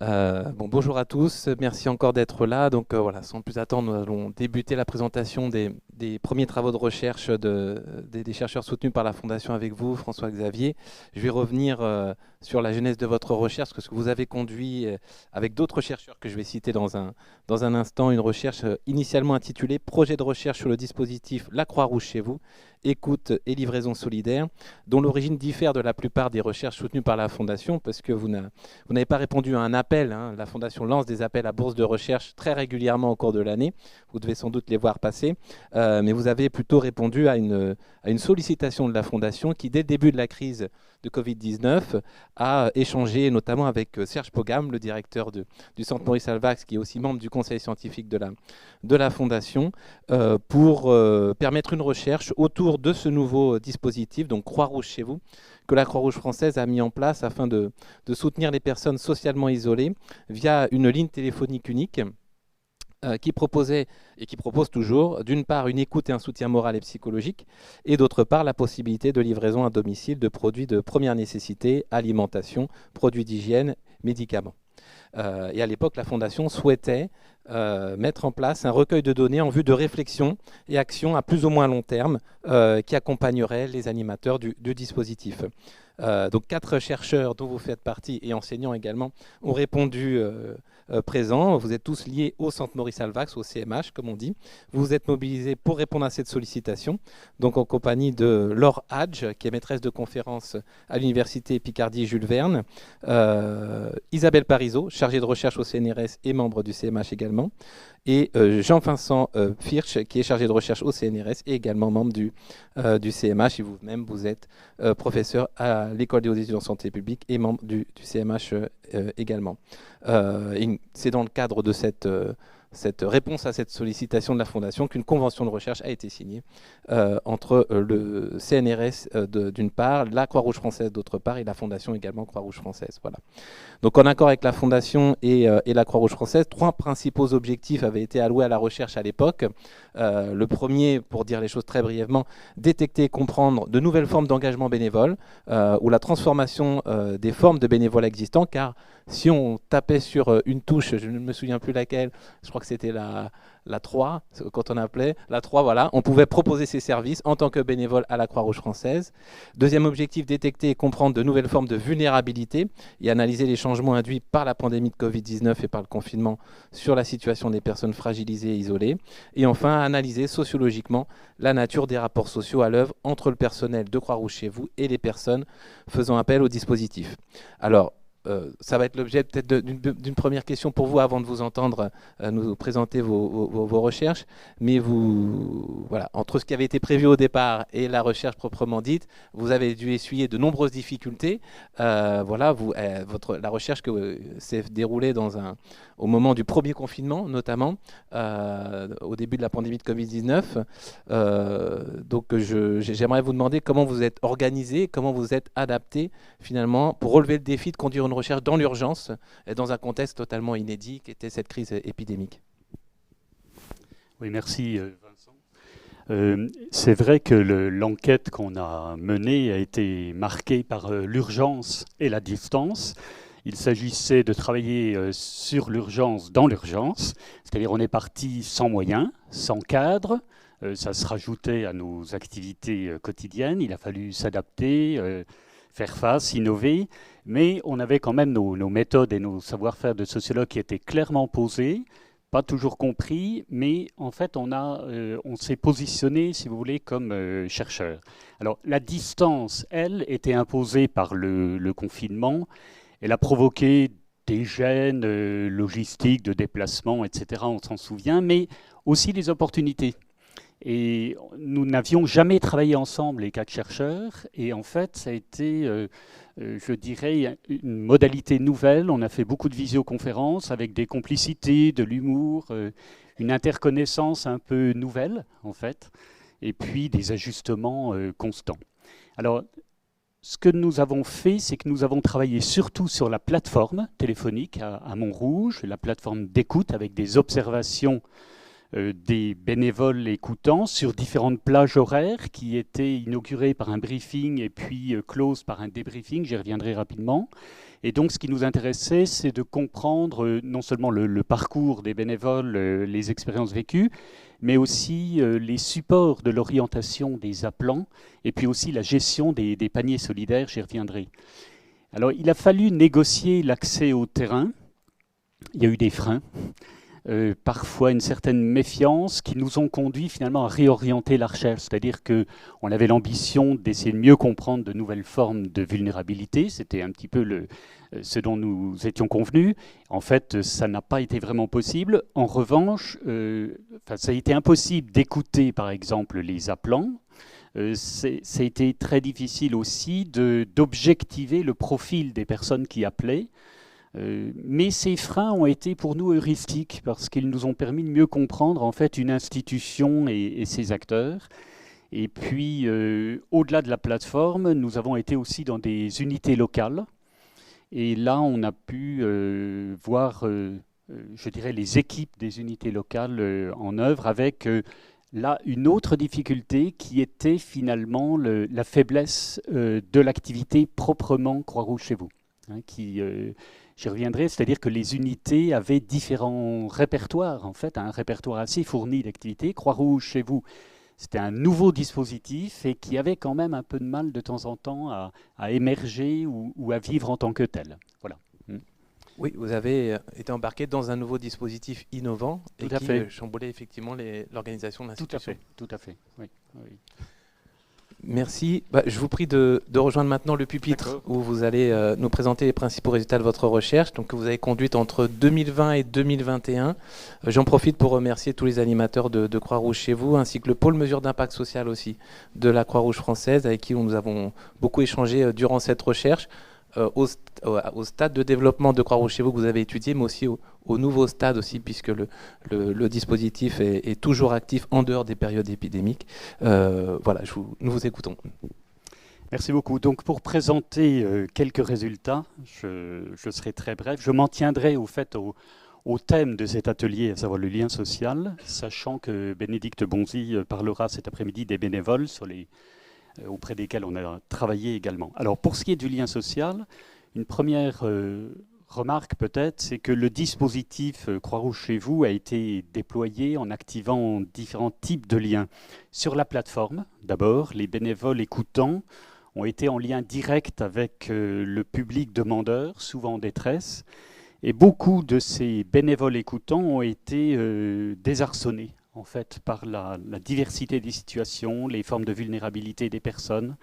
Bonjour à tous, merci encore d'être là. Voilà, sans plus attendre, nous allons débuter la présentation des premiers travaux de recherche des chercheurs soutenus par la Fondation avec vous, François-Xavier. Je vais revenir sur la genèse de votre recherche, parce que vous avez conduit avec d'autres chercheurs que je vais citer dans un instant, une recherche initialement intitulée «Projet de recherche sur le dispositif La Croix-Rouge chez vous, écoute et livraison solidaire», dont l'origine diffère de la plupart des recherches soutenues par la Fondation, parce que vous n'avez pas répondu à un appel. La Fondation lance des appels à bourse de recherche très régulièrement au cours de l'année. Vous devez sans doute les voir passer. Mais vous avez plutôt répondu à une sollicitation de la Fondation qui, dès le début de la crise de Covid-19, a échangé notamment avec Serge Pogam, le directeur du Centre Maurice Halbwachs, qui est aussi membre du conseil scientifique de la Fondation, pour permettre une recherche autour de ce nouveau dispositif, donc Croix-Rouge chez vous, que la Croix-Rouge française a mis en place afin de soutenir les personnes socialement isolées via une ligne téléphonique unique qui proposait et qui propose toujours, d'une part, une écoute et un soutien moral et psychologique, et d'autre part, la possibilité de livraison à domicile de produits de première nécessité, alimentation, produits d'hygiène, médicaments. Et à l'époque, la Fondation souhaitait mettre en place un recueil de données en vue de réflexion et actions à plus ou moins long terme qui accompagneraient les animateurs du dispositif. Donc 4 chercheurs dont vous faites partie et enseignants également ont répondu présents. Vous êtes tous liés au Centre Maurice Halbwachs, au CMH comme on dit. Vous vous êtes mobilisés pour répondre à cette sollicitation, donc en compagnie de Laure Hadj, qui est maîtresse de conférence à l'Université Picardie Jules Verne, Isabelle Parizeau, chargée de recherche au CNRS et membre du CMH également, et Jean-Vincent Firch, qui est chargé de recherche au CNRS et également membre du CMH. Et vous-même, vous êtes professeur à l'École des hautes études en santé publique et membre du CMH également. C'est dans le cadre de cette réponse à cette sollicitation de la Fondation qu'une convention de recherche a été signée entre le CNRS d'une part, la Croix-Rouge française d'autre part et la Fondation également Croix-Rouge française. Voilà. Donc en accord avec la Fondation et la Croix-Rouge française, 3 principaux objectifs avaient été alloués à la recherche à l'époque. Le premier, pour dire les choses très brièvement, détecter et comprendre de nouvelles formes d'engagement bénévole ou la transformation des formes de bénévolat existants, car si on tapait sur une touche, je ne me souviens plus laquelle, je crois que c'était la 3, quand on appelait, la 3, voilà, on pouvait proposer ses services en tant que bénévole à la Croix-Rouge française. Deuxième objectif, détecter et comprendre de nouvelles formes de vulnérabilité et analyser les changements induits par la pandémie de Covid-19 et par le confinement sur la situation des personnes fragilisées et isolées. Et enfin, analyser sociologiquement la nature des rapports sociaux à l'œuvre entre le personnel de Croix-Rouge chez vous et les personnes faisant appel au dispositif. Alors, ça va être l'objet peut-être d'une première question pour vous avant de vous entendre nous présenter vos recherches. Mais voilà, entre ce qui avait été prévu au départ et la recherche proprement dite, vous avez dû essuyer de nombreuses difficultés. Voilà, la recherche que s'est déroulée au moment du premier confinement, notamment au début de la pandémie de Covid-19. J'aimerais vous demander comment vous êtes organisé, comment vous êtes adapté finalement pour relever le défi de conduire une recherche dans l'urgence et dans un contexte totalement inédit qu'était cette crise épidémique. Oui, merci Vincent. C'est vrai que l'enquête qu'on a menée a été marquée par l'urgence et la distance. Il s'agissait de travailler sur l'urgence dans l'urgence, c'est-à-dire on est parti sans moyens, sans cadre. Ça se rajoutait à nos activités quotidiennes. Il a fallu s'adapter, faire face, innover, mais on avait quand même nos méthodes et nos savoir-faire de sociologues qui étaient clairement posés, pas toujours compris, mais en fait on s'est positionné, si vous voulez, comme chercheur. Alors la distance, elle, était imposée par le confinement. Elle a provoqué des gênes logistiques, de déplacement, etc., on s'en souvient, mais aussi des opportunités. Et nous n'avions jamais travaillé ensemble, les 4 chercheurs, et en fait, ça a été, je dirais, une modalité nouvelle. On a fait beaucoup de visioconférences avec des complicités, de l'humour, une interconnaissance un peu nouvelle, en fait, et puis des ajustements constants. Alors, ce que nous avons fait, c'est que nous avons travaillé surtout sur la plateforme téléphonique à Montrouge, la plateforme d'écoute avec des observations des bénévoles écoutants sur différentes plages horaires qui étaient inaugurées par un briefing et puis closes par un débriefing, j'y reviendrai rapidement. Et donc ce qui nous intéressait, c'est de comprendre non seulement le parcours des bénévoles, les expériences vécues, mais aussi les supports de l'orientation des appelants, et puis aussi la gestion des paniers solidaires, j'y reviendrai. Alors il a fallu négocier l'accès au terrain, il y a eu des freins, parfois une certaine méfiance qui nous ont conduit finalement à réorienter la recherche, c'est-à-dire qu'on avait l'ambition d'essayer de mieux comprendre de nouvelles formes de vulnérabilité, c'était un petit peu ce dont nous étions convenus. En fait, ça n'a pas été vraiment possible. En revanche, ça a été impossible d'écouter par exemple les appelants. Ça a été très difficile aussi d'objectiver le profil des personnes qui appelaient. Mais ces freins ont été pour nous heuristiques parce qu'ils nous ont permis de mieux comprendre en fait une institution et ses acteurs. Et puis, au-delà de la plateforme, nous avons été aussi dans des unités locales. Et là, on a pu voir, je dirais, les équipes des unités locales en œuvre avec là une autre difficulté qui était finalement la faiblesse de l'activité proprement Croix-Rouge chez vous, hein, j'y reviendrai, c'est-à-dire que les unités avaient différents répertoires, en fait, un répertoire assez fourni d'activités. Croix-Rouge chez vous, c'était un nouveau dispositif et qui avait quand même un peu de mal de temps en temps à émerger ou à vivre en tant que tel. Voilà. Oui, vous avez été embarqué dans un nouveau dispositif innovant et qui chamboulait effectivement l'organisation de l'institution. Tout à fait. Oui. Merci. Je vous prie de rejoindre maintenant le pupitre où vous allez nous présenter les principaux résultats de votre recherche, donc, que vous avez conduite entre 2020 et 2021. J'en profite pour remercier tous les animateurs de Croix-Rouge chez vous, ainsi que le pôle mesure d'impact social aussi de la Croix-Rouge française, avec qui nous avons beaucoup échangé durant cette recherche, au stade de développement de Croix-Rouge chez vous que vous avez étudié, mais aussi au nouveau stade aussi, puisque le dispositif est toujours actif en dehors des périodes épidémiques. Voilà, nous vous écoutons. Merci beaucoup. Donc pour présenter quelques résultats, je serai très bref. Je m'en tiendrai au fait au thème de cet atelier, à savoir le lien social, sachant que Bénédicte Bonzi parlera cet après-midi des bénévoles auprès desquels on a travaillé également. Alors pour ce qui est du lien social, une première remarque peut-être, c'est que le dispositif Croix-Rouge chez vous a été déployé en activant différents types de liens. Sur la plateforme, d'abord, les bénévoles écoutants ont été en lien direct avec le public demandeur, souvent en détresse, et beaucoup de ces bénévoles écoutants ont été désarçonnés en fait, par la diversité des situations, les formes de vulnérabilité des personnes,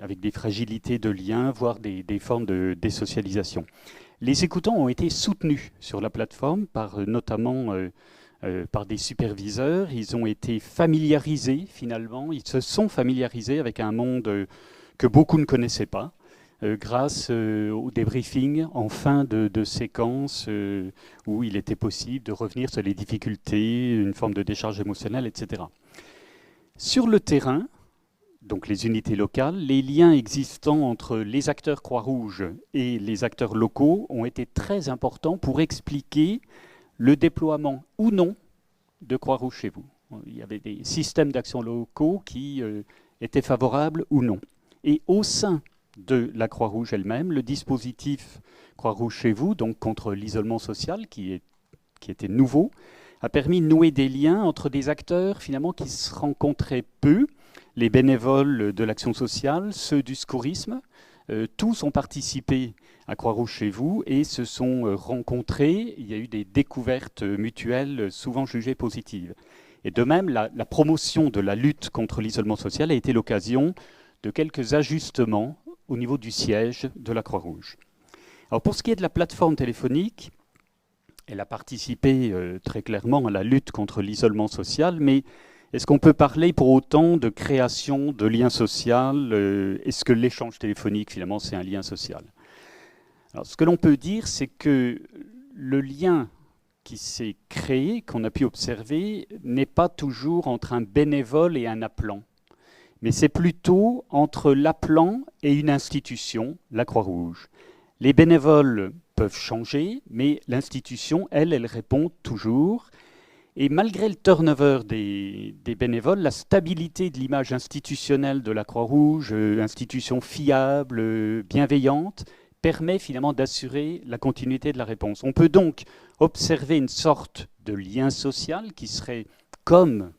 avec des fragilités de liens, voire des formes de désocialisation. Les écoutants ont été soutenus sur la plateforme, notamment par des superviseurs. Ils ont été familiarisés, finalement. Ils se sont familiarisés avec un monde que beaucoup ne connaissaient pas, grâce au débriefing en fin de séquence où il était possible de revenir sur les difficultés, une forme de décharge émotionnelle, etc. Sur le terrain, donc les unités locales, les liens existants entre les acteurs Croix-Rouge et les acteurs locaux ont été très importants pour expliquer le déploiement ou non de Croix-Rouge chez vous. Il y avait des systèmes d'action locaux qui étaient favorables ou non. Et au sein de la Croix-Rouge elle-même, le dispositif Croix-Rouge chez vous, donc contre l'isolement social qui était nouveau, a permis de nouer des liens entre des acteurs finalement qui se rencontraient peu, les bénévoles de l'action sociale, ceux du secourisme, tous ont participé à Croix-Rouge chez vous et se sont rencontrés. Il y a eu des découvertes mutuelles souvent jugées positives. Et de même, la promotion de la lutte contre l'isolement social a été l'occasion de quelques ajustements au niveau du siège de la Croix-Rouge. Alors pour ce qui est de la plateforme téléphonique, elle a participé très clairement à la lutte contre l'isolement social, mais est-ce qu'on peut parler pour autant de création de liens sociaux? Est-ce que l'échange téléphonique, finalement, c'est un lien social? Alors, ce que l'on peut dire, c'est que le lien qui s'est créé, qu'on a pu observer, n'est pas toujours entre un bénévole et un appelant, mais c'est plutôt entre l'appelant et une institution, la Croix-Rouge. Les bénévoles peuvent changer, mais l'institution, elle répond toujours. Et malgré le turnover des bénévoles, la stabilité de l'image institutionnelle de la Croix-Rouge, institution fiable, bienveillante, permet finalement d'assurer la continuité de la réponse. On peut donc observer une sorte de lien social qui serait comme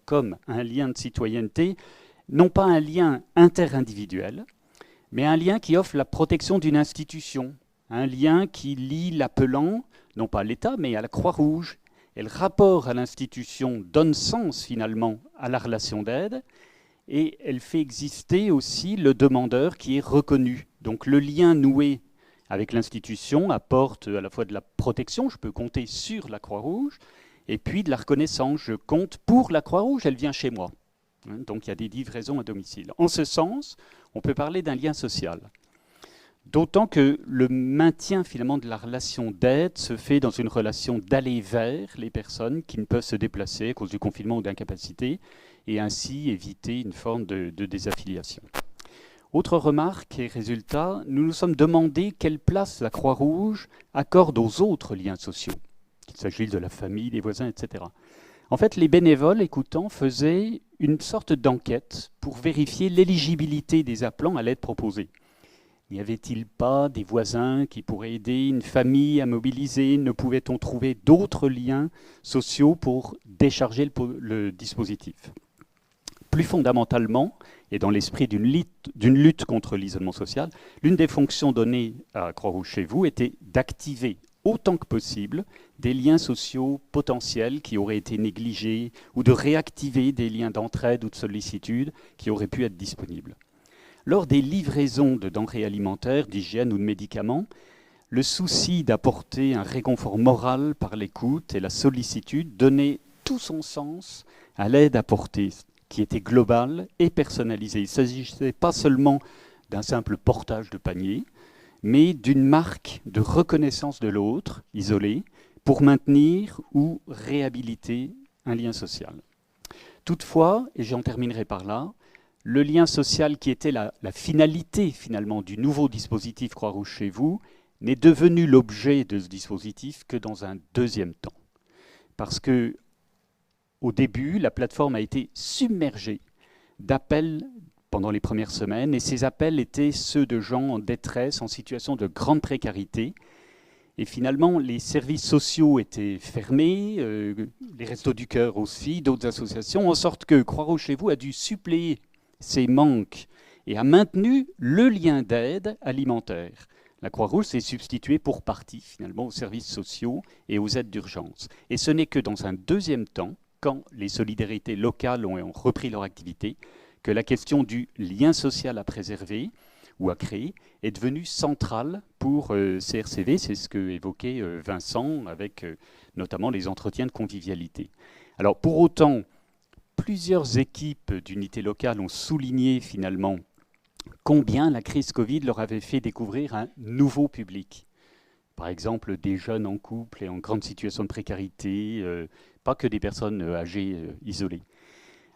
un lien de citoyenneté, non pas un lien interindividuel, mais un lien qui offre la protection d'une institution, un lien qui lie l'appelant, non pas à l'État, mais à la Croix-Rouge. Et le rapport à l'institution donne sens finalement à la relation d'aide, et elle fait exister aussi le demandeur qui est reconnu. Donc le lien noué avec l'institution apporte à la fois de la protection, je peux compter sur la Croix-Rouge, et puis de la reconnaissance, je compte pour la Croix-Rouge, elle vient chez moi. Donc il y a des livraisons à domicile. En ce sens, on peut parler d'un lien social. D'autant que le maintien finalement de la relation d'aide se fait dans une relation d'aller vers les personnes qui ne peuvent se déplacer à cause du confinement ou d'incapacité, et ainsi éviter une forme de désaffiliation. Autre remarque et résultat, nous nous sommes demandé quelle place la Croix-Rouge accorde aux autres liens sociaux, qu'il s'agisse de la famille, des voisins, etc. En fait, les bénévoles écoutants faisaient une sorte d'enquête pour vérifier l'éligibilité des appelants à l'aide proposée. N'y avait-il pas des voisins qui pourraient aider une famille à mobiliser? Ne pouvait-on trouver d'autres liens sociaux pour décharger le dispositif? Plus fondamentalement, et dans l'esprit d'une lutte contre l'isolement social, l'une des fonctions données à Croix-Rouge chez vous était d'activer autant que possible des liens sociaux potentiels qui auraient été négligés ou de réactiver des liens d'entraide ou de sollicitude qui auraient pu être disponibles. Lors des livraisons de denrées alimentaires, d'hygiène ou de médicaments, le souci d'apporter un réconfort moral par l'écoute et la sollicitude donnait tout son sens à l'aide apportée, qui était globale et personnalisée. Il ne s'agissait pas seulement d'un simple portage de panier, mais d'une marque de reconnaissance de l'autre, isolé, pour maintenir ou réhabiliter un lien social. Toutefois, et j'en terminerai par là, le lien social qui était la finalité finalement du nouveau dispositif Croix-Rouge chez vous n'est devenu l'objet de ce dispositif que dans un deuxième temps. Parce que au début, la plateforme a été submergée d'appels pendant les premières semaines, et ces appels étaient ceux de gens en détresse, en situation de grande précarité. Et finalement, les services sociaux étaient fermés, les Restos du Cœur aussi, d'autres associations, en sorte que Croix-Rouge chez vous a dû suppléer ces manques et a maintenu le lien d'aide alimentaire. La Croix-Rouge s'est substituée pour partie, finalement, aux services sociaux et aux aides d'urgence. Et ce n'est que dans un deuxième temps, quand les solidarités locales ont repris leur activité, que la question du lien social à préserver ou à créer est devenue centrale pour CRCV. C'est ce que évoquait Vincent avec notamment les entretiens de convivialité. Alors pour autant, plusieurs équipes d'unités locales ont souligné finalement combien la crise Covid leur avait fait découvrir un nouveau public. Par exemple, des jeunes en couple et en grande situation de précarité, pas que des personnes âgées isolées.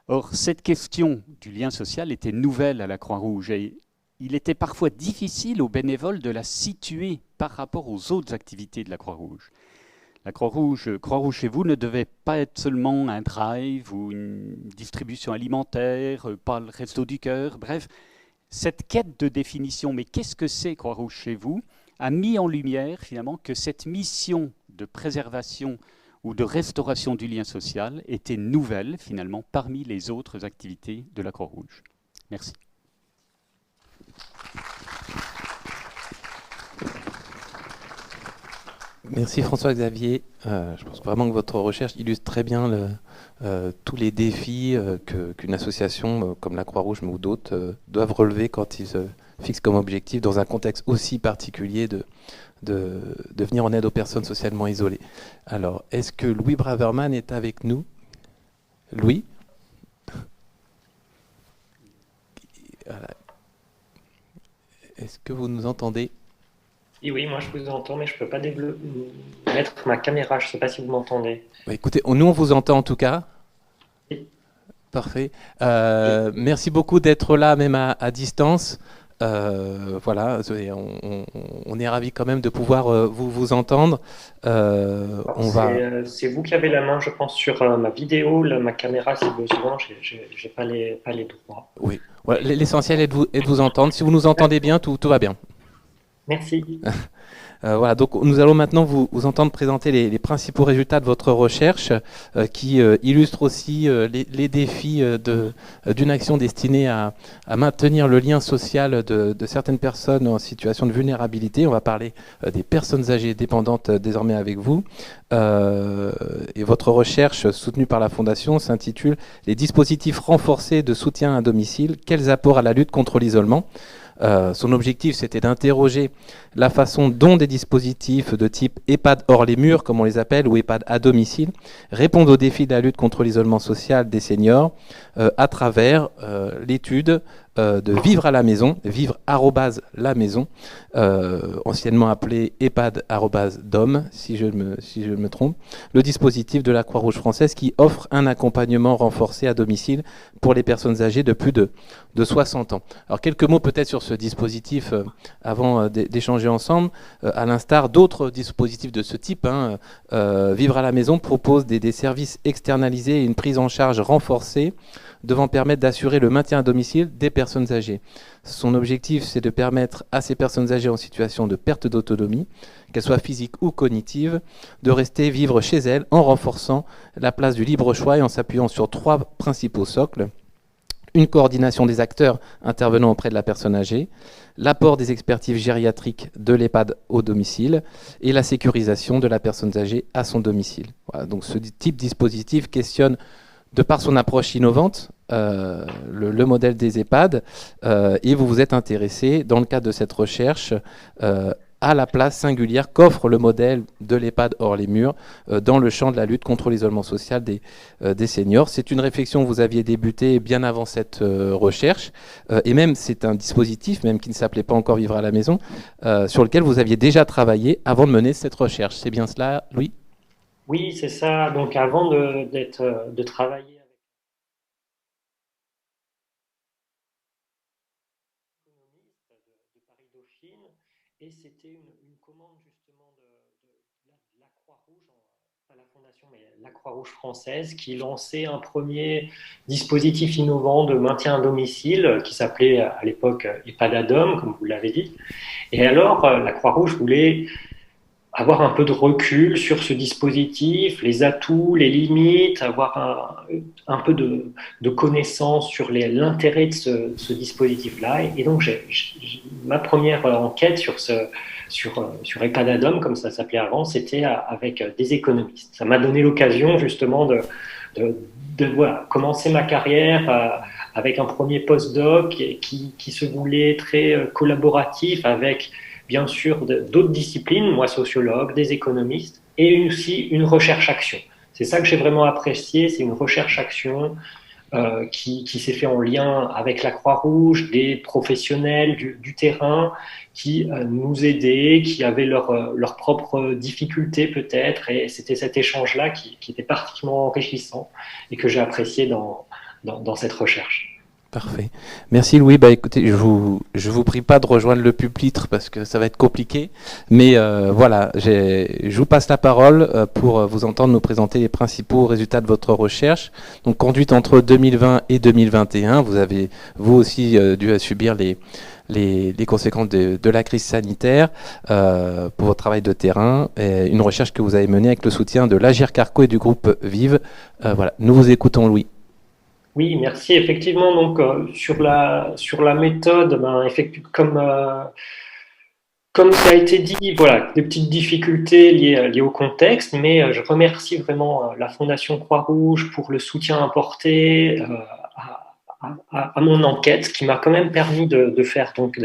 Or, cette question du lien social était nouvelle à la Croix-Rouge et il était parfois difficile aux bénévoles de la situer par rapport aux autres activités de la Croix-Rouge. La Croix-Rouge chez vous ne devait pas être seulement un drive ou une distribution alimentaire, pas le Resto du Cœur, bref, cette quête de définition, mais qu'est-ce que c'est Croix-Rouge chez vous, a mis en lumière finalement que cette mission de préservation ou de restauration du lien social était nouvelle finalement parmi les autres activités de la Croix-Rouge. Merci. Merci François-Xavier. Je pense vraiment que votre recherche illustre très bien tous les défis qu'une association comme la Croix-Rouge ou d'autres doivent relever quand ils se fixent comme objectif dans un contexte aussi particulier de venir en aide aux personnes socialement isolées. Alors, est-ce que Louis Braverman est avec nous? Louis? Voilà. Est-ce que vous nous entendez? Oui, moi je vous entends, mais je ne peux pas mettre ma caméra. Je ne sais pas si vous m'entendez. Bah, écoutez, nous on vous entend en tout cas. Oui. Parfait. Merci beaucoup d'être là, même à distance. Voilà, on est ravis quand même de pouvoir vous entendre. On va. C'est vous qui avez la main, je pense, sur ma vidéo, là, ma caméra si besoin. J'ai pas les droits. Oui, voilà, l'essentiel est de vous entendre. Si vous nous entendez bien, tout va bien. Merci. Voilà, donc nous allons maintenant vous entendre présenter les principaux résultats de votre recherche qui illustrent aussi les défis d'une action destinée à maintenir le lien social de certaines personnes en situation de vulnérabilité. On va parler des personnes âgées dépendantes désormais avec vous. Et votre recherche soutenue par la Fondation s'intitule Les dispositifs renforcés de soutien à domicile, quels apports à la lutte contre l'isolement ? Son objectif, c'était d'interroger la façon dont des dispositifs de type EHPAD hors les murs, comme on les appelle, ou EHPAD à domicile, répondent aux défis de la lutte contre l'isolement social des seniors à travers l'étude de Vivre à la maison, vivre@la maison, anciennement appelé EHPAD@DOM, si je me trompe, le dispositif de la Croix-Rouge française qui offre un accompagnement renforcé à domicile pour les personnes âgées de plus de 60 ans. Alors quelques mots peut-être sur ce dispositif avant d'échanger ensemble. À l'instar d'autres dispositifs de ce type, Vivre à la maison propose des services externalisés et une prise en charge renforcée devant permettre d'assurer le maintien à domicile des personnes âgées. Son objectif, c'est de permettre à ces personnes âgées en situation de perte d'autonomie, qu'elles soient physiques ou cognitives, de rester vivre chez elles en renforçant la place du libre choix et en s'appuyant sur 3 principaux socles. Une coordination des acteurs intervenant auprès de la personne âgée, l'apport des expertises gériatriques de l'EHPAD au domicile et la sécurisation de la personne âgée à son domicile. Voilà, donc ce type de dispositif questionne, de par son approche innovante, le modèle des EHPAD, et vous vous êtes intéressé, dans le cadre de cette recherche, à la place singulière qu'offre le modèle de l'EHPAD hors les murs dans le champ de la lutte contre l'isolement social des seniors. C'est une réflexion que vous aviez débutée bien avant cette recherche, et même c'est un dispositif, même qui ne s'appelait pas encore Vivre à la maison, sur lequel vous aviez déjà travaillé avant de mener cette recherche. C'est bien cela, Louis ? Oui, c'est ça. Donc avant de travailler avec l'économiste de Paris-Dauphine, et c'était une commande justement de la Croix-Rouge, pas la Fondation, mais la Croix-Rouge française, qui lançait un premier dispositif innovant de maintien à domicile qui s'appelait à l'époque EHPAD-ADOM, comme vous l'avez dit. Et alors, la Croix-Rouge voulait avoir un peu de recul sur ce dispositif, les atouts, les limites, avoir un peu de connaissance sur l'intérêt de ce dispositif-là. Et donc, ma première enquête sur EHPAD-ADOM, comme ça s'appelait avant, c'était avec des économistes. Ça m'a donné l'occasion justement de commencer ma carrière avec un premier postdoc qui se voulait très collaboratif avec bien sûr d'autres disciplines, moi sociologue, des économistes, et aussi une recherche-action. C'est ça que j'ai vraiment apprécié, c'est une recherche-action qui s'est fait en lien avec la Croix-Rouge, des professionnels du terrain qui nous aidaient, qui avaient leurs propres difficultés peut-être, et c'était cet échange-là qui était particulièrement enrichissant et que j'ai apprécié dans cette recherche. Parfait. Merci Louis. Bah écoutez, je vous prie pas de rejoindre le pupitre parce que ça va être compliqué. Mais voilà, je vous passe la parole pour vous entendre nous présenter les principaux résultats de votre recherche. Donc conduite entre 2020 et 2021, vous avez vous aussi dû subir les conséquences de la crise sanitaire pour votre travail de terrain. Et une recherche que vous avez menée avec le soutien de l'Agir Carco et du groupe Vive. Voilà, nous vous écoutons Louis. Oui, merci. Effectivement, donc sur la méthode, comme ça a été dit, voilà, des petites difficultés liées au contexte, mais je remercie vraiment la Fondation Croix-Rouge pour le soutien apporté à mon enquête, qui m'a quand même permis de faire donc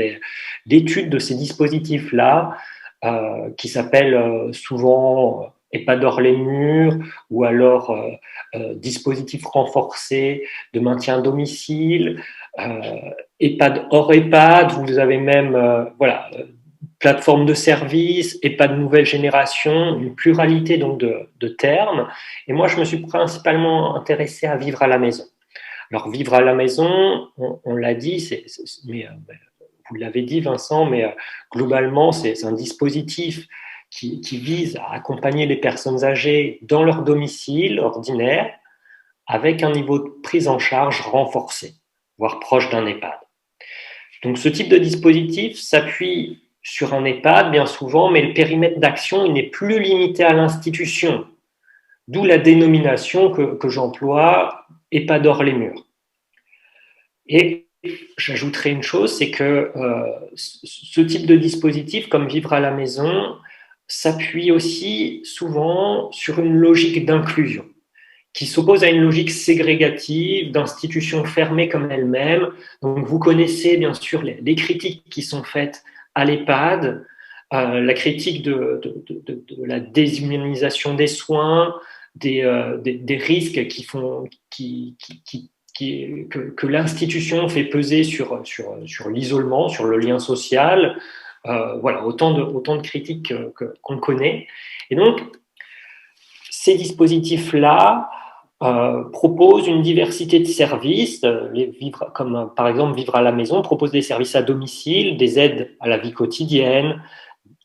l'étude de ces dispositifs-là, qui s'appellent souvent EHPAD hors les murs, ou alors dispositifs renforcés de maintien à domicile, EHPAD hors EHPAD, vous avez même plateforme de services, EHPAD nouvelle génération, une pluralité donc de termes. Et moi, je me suis principalement intéressé à Vivre à la maison. Alors, Vivre à la maison, on l'a dit, mais vous l'avez dit Vincent, mais globalement c'est un dispositif qui vise à accompagner les personnes âgées dans leur domicile ordinaire avec un niveau de prise en charge renforcé, voire proche d'un EHPAD. Donc ce type de dispositif s'appuie sur un EHPAD bien souvent, mais le périmètre d'action n'est plus limité à l'institution, d'où la dénomination que j'emploie EHPAD hors les murs. Et j'ajouterai une chose, c'est que ce type de dispositif, comme Vivre à la maison, s'appuie aussi souvent sur une logique d'inclusion, qui s'oppose à une logique ségrégative d'institutions fermées comme elles-mêmes. Donc vous connaissez bien sûr les critiques qui sont faites à l'EHPAD, la critique de la déshumanisation des soins, des risques que l'institution fait peser sur l'isolement, sur le lien social. Voilà, autant de critiques qu'on connaît. Et donc, ces dispositifs-là proposent une diversité de services, comme par exemple Vivre à la maison propose des services à domicile, des aides à la vie quotidienne,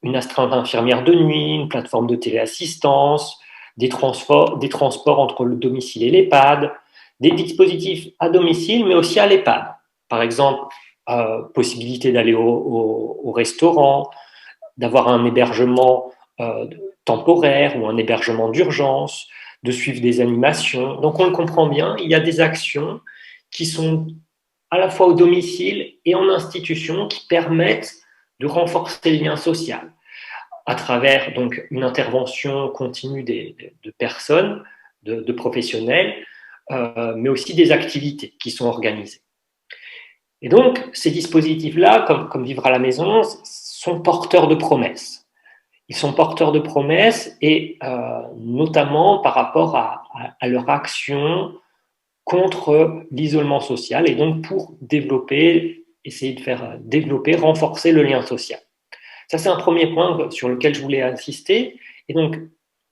une astreinte infirmière de nuit, une plateforme de téléassistance, des transports entre le domicile et l'EHPAD, des dispositifs à domicile, mais aussi à l'EHPAD. Par exemple, possibilité d'aller au restaurant, d'avoir un hébergement temporaire ou un hébergement d'urgence, de suivre des animations. Donc on le comprend bien, il y a des actions qui sont à la fois au domicile et en institution qui permettent de renforcer le lien social à travers donc une intervention continue de personnes, de professionnels, mais aussi des activités qui sont organisées. Et donc, ces dispositifs-là, comme Vivre à la maison, sont porteurs de promesses. Ils sont porteurs de promesses et notamment par rapport à leur action contre l'isolement social et donc pour essayer de faire développer, renforcer le lien social. Ça, c'est un premier point sur lequel je voulais insister. Et donc,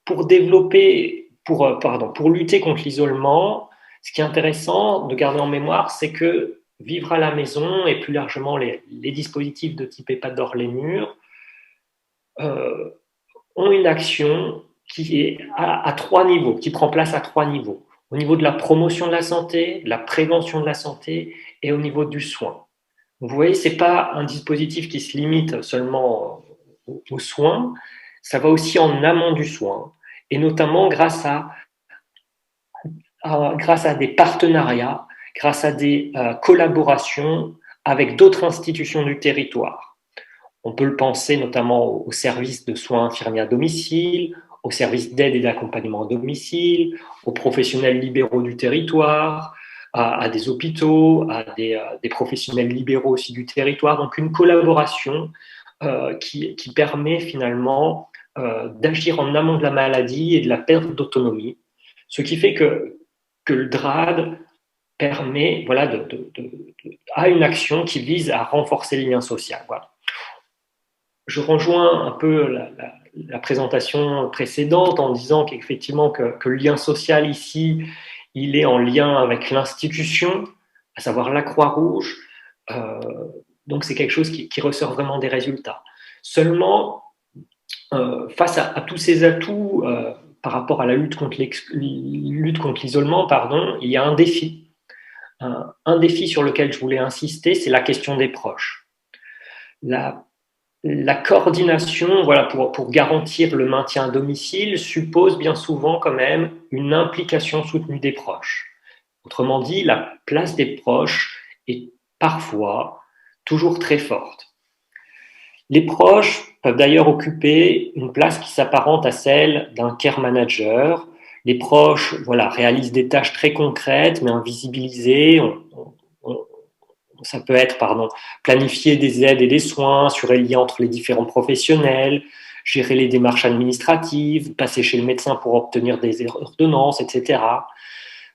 pour lutter contre l'isolement, ce qui est intéressant de garder en mémoire, c'est que Vivre à la maison et plus largement les dispositifs de type EHPAD hors les murs ont une action qui est à 3 niveaux, qui prend place à 3 niveaux. Au niveau de la promotion de la santé, de la prévention de la santé et au niveau du soin. Vous voyez, ce n'est pas un dispositif qui se limite seulement aux soins, ça va aussi en amont du soin, et notamment grâce à des partenariats, grâce à des collaborations avec d'autres institutions du territoire. On peut le penser notamment aux services de soins infirmiers à domicile, aux services d'aide et d'accompagnement à domicile, aux professionnels libéraux du territoire, à des hôpitaux, à des professionnels libéraux aussi du territoire. Donc une collaboration qui permet finalement d'agir en amont de la maladie et de la perte d'autonomie, ce qui fait que le DRAD permet à une action qui vise à renforcer le lien social. Voilà. Je rejoins un peu la présentation précédente en disant qu'effectivement que le lien social ici, il est en lien avec l'institution, à savoir la Croix-Rouge. Donc c'est quelque chose qui ressort vraiment des résultats. Seulement, face à tous ces atouts par rapport à la lutte contre l'isolement, il y a un défi. Un défi sur lequel je voulais insister, c'est la question des proches. La coordination, pour garantir le maintien à domicile, suppose bien souvent quand même une implication soutenue des proches. Autrement dit, la place des proches est parfois toujours très forte. Les proches peuvent d'ailleurs occuper une place qui s'apparente à celle d'un care manager. Les proches réalisent des tâches très concrètes mais invisibilisées. Ça peut être planifier des aides et des soins, assurer le lien entre les différents professionnels, gérer les démarches administratives, passer chez le médecin pour obtenir des ordonnances, etc.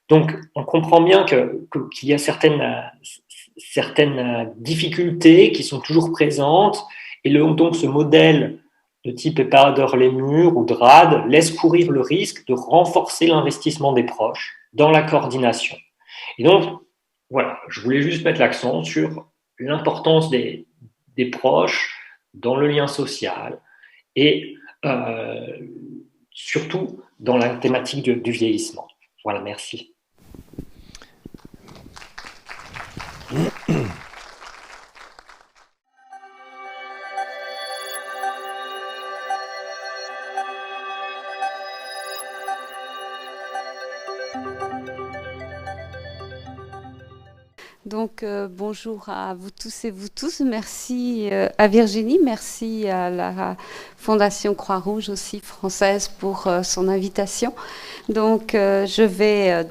Donc, on comprend bien qu'il y a certaines difficultés qui sont toujours présentes et donc ce modèle de type EHPAD hors les murs ou DRAD laisse courir le risque de renforcer l'investissement des proches dans la coordination. Et donc, voilà, je voulais juste mettre l'accent sur l'importance des des proches, dans le lien social et surtout dans la thématique du vieillissement. Voilà, merci. Donc, bonjour à vous tous et vous tous. Merci à Virginie, merci à la Fondation Croix-Rouge aussi française pour son invitation. Donc, je vais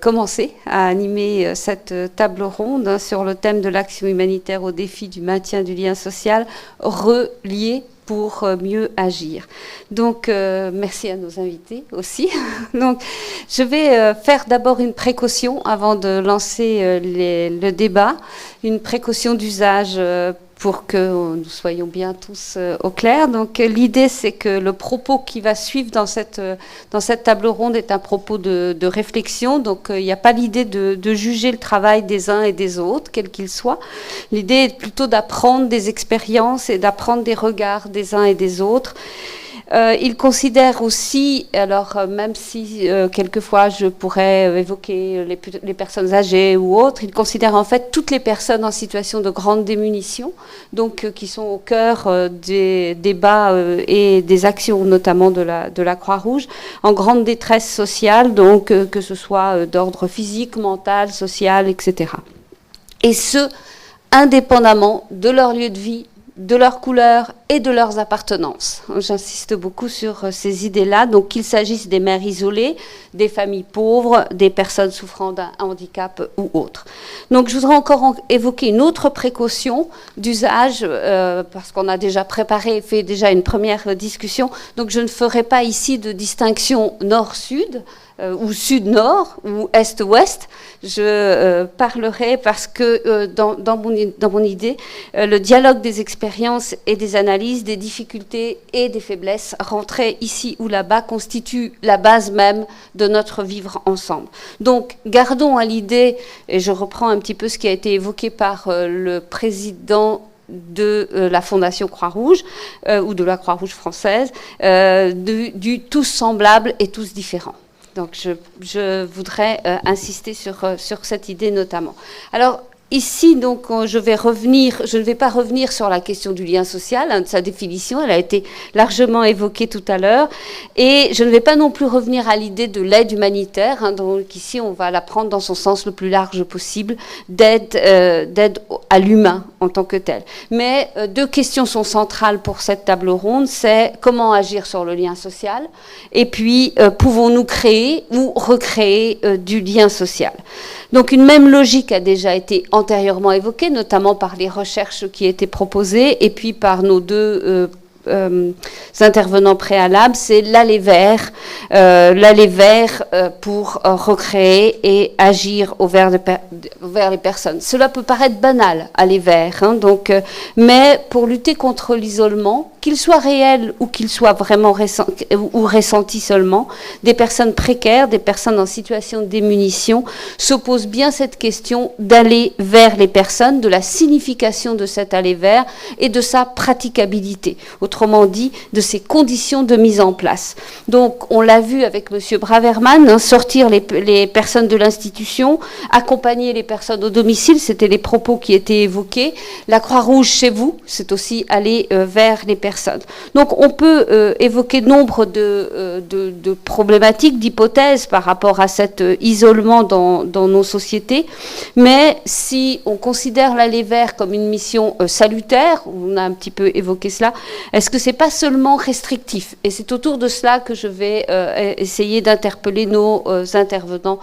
commencer à animer cette table ronde sur le thème de l'action humanitaire au défi du maintien du lien social relié pour mieux agir. Donc, merci à nos invités aussi. Donc, je vais faire d'abord une précaution avant de lancer le débat, une précaution d'usage pour que nous soyons bien tous au clair. Donc, l'idée, c'est que le propos qui va suivre dans cette table ronde est un propos de réflexion. Donc, il n'y a pas l'idée de juger le travail des uns et des autres, quel qu'il soit. L'idée est plutôt d'apprendre des expériences et d'apprendre des regards des uns et des autres. Il considère aussi, alors même si quelquefois je pourrais évoquer les personnes âgées ou autres, il considère en fait toutes les personnes en situation de grande démunition, donc qui sont au cœur des débats et des actions notamment de la Croix-Rouge, en grande détresse sociale, donc que ce soit d'ordre physique, mental, social, etc. Et ce, indépendamment de leur lieu de vie, de leur couleur et de leurs appartenances. J'insiste beaucoup sur ces idées-là. Donc, qu'il s'agisse des mères isolées, des familles pauvres, des personnes souffrant d'un handicap ou autres. Donc, je voudrais encore évoquer une autre précaution d'usage, parce qu'on a déjà préparé et fait déjà une première discussion. Donc, je ne ferai pas ici de distinction nord-sud, ou sud-nord, ou est-ouest. Je parlerai parce que dans mon idée, le dialogue des expériences et des analyses, des difficultés et des faiblesses rentrées ici ou là-bas constitue la base même de notre vivre ensemble. Donc, gardons à l'idée, et je reprends un petit peu ce qui a été évoqué par le président de la Fondation Croix-Rouge ou de la Croix-Rouge française, du tous semblables et tous différents. Donc, je voudrais insister sur cette idée notamment. Alors, ici, donc, je ne vais pas revenir sur la question du lien social, de sa définition, elle a été largement évoquée tout à l'heure, et je ne vais pas non plus revenir à l'idée de l'aide humanitaire, donc ici, on va la prendre dans son sens le plus large possible, d'aide à l'humain en tant que tel. Mais deux questions sont centrales pour cette table ronde, c'est comment agir sur le lien social, et puis pouvons-nous créer ou recréer du lien social. Donc une même logique a déjà été antérieurement évoquée, notamment par les recherches qui étaient proposées et puis par nos deux intervenants préalables, c'est l'aller vers pour recréer et agir vers les personnes. Cela peut paraître banal, aller vers, mais pour lutter contre l'isolement, qu'il soit réel ou qu'il soit vraiment ressenti seulement, des personnes précaires, des personnes en situation de démunition, se pose bien cette question d'aller vers les personnes, de la signification de cet aller vers et de sa praticabilité. Autrement dit, de ses conditions de mise en place. Donc, on l'a vu avec M. Braverman, sortir les personnes de l'institution, accompagner les personnes au domicile, c'était les propos qui étaient évoqués. La Croix-Rouge chez vous, c'est aussi aller vers les personnes. Donc, on peut évoquer nombre de problématiques, d'hypothèses par rapport à cet isolement dans nos sociétés, mais si on considère l'aller vers comme une mission salutaire, on a un petit peu évoqué cela, est-ce que c'est pas seulement restrictif? Et c'est autour de cela que je vais essayer d'interpeller nos intervenants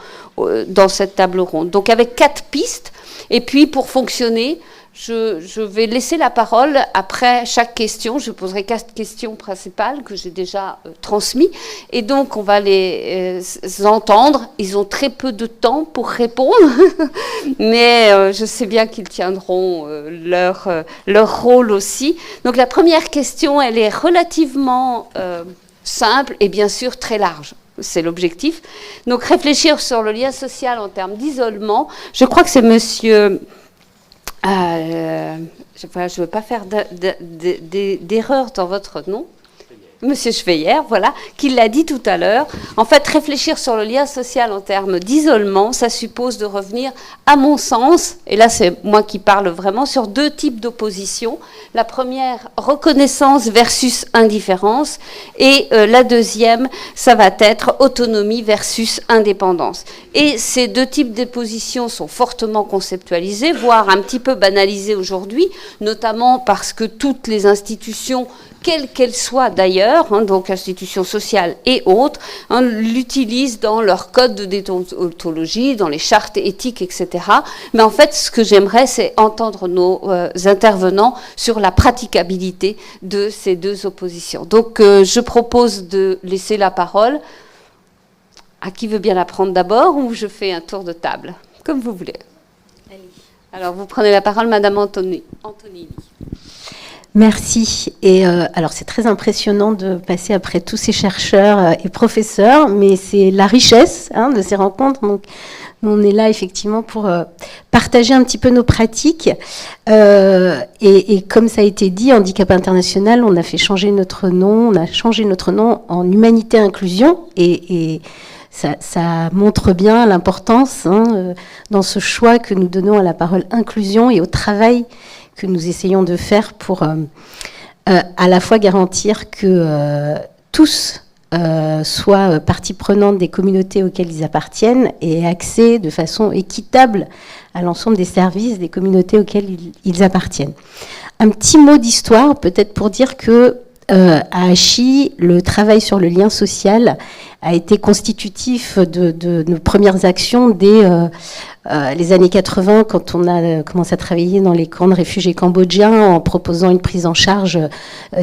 dans cette table ronde. Donc avec 4 pistes, et puis pour fonctionner, je vais laisser la parole après chaque question. Je poserai 4 questions principales que j'ai déjà transmises. Et donc, on va les entendre. Ils ont très peu de temps pour répondre. Mais je sais bien qu'ils tiendront leur rôle aussi. Donc, la première question, elle est relativement simple et bien sûr très large. C'est l'objectif. Donc, réfléchir sur le lien social en termes d'isolement. Je crois que c'est monsieur Je ne veux pas faire d'erreur dans votre nom. Monsieur Schweyer, voilà, qui l'a dit tout à l'heure. En fait, réfléchir sur le lien social en termes d'isolement, ça suppose de revenir, à mon sens, et là c'est moi qui parle vraiment, sur deux types d'opposition. La première, reconnaissance versus indifférence, et la deuxième, ça va être autonomie versus indépendance. Et ces deux types d'opposition sont fortement conceptualisés, voire un petit peu banalisés aujourd'hui, notamment parce que toutes les institutions, quelles qu'elles soient d'ailleurs, donc institutions sociales et autres, l'utilisent dans leur code de déontologie, dans les chartes éthiques, etc. Mais en fait, ce que j'aimerais, c'est entendre nos intervenants sur la praticabilité de ces deux oppositions. Donc, je propose de laisser la parole à qui veut bien la prendre d'abord, ou je fais un tour de table, comme vous voulez. Alors, vous prenez la parole, Madame Antonini. Merci. Et alors, c'est très impressionnant de passer après tous ces chercheurs et professeurs, mais c'est la richesse de ces rencontres. Donc, on est là effectivement pour partager un petit peu nos pratiques. Et comme ça a été dit, Handicap International, on a fait changer notre nom. On a changé notre nom en Humanité Inclusion. Et ça montre bien l'importance dans ce choix que nous donnons à la parole inclusion et au travail que nous essayons de faire pour à la fois garantir que tous soient partie prenante des communautés auxquelles ils appartiennent et accès de façon équitable à l'ensemble des services des communautés auxquelles ils appartiennent. Un petit mot d'histoire, peut-être pour dire que à Hachi, le travail sur le lien social a été constitutif de nos premières actions dès les années 80, quand on a commencé à travailler dans les camps de réfugiés cambodgiens en proposant une prise en charge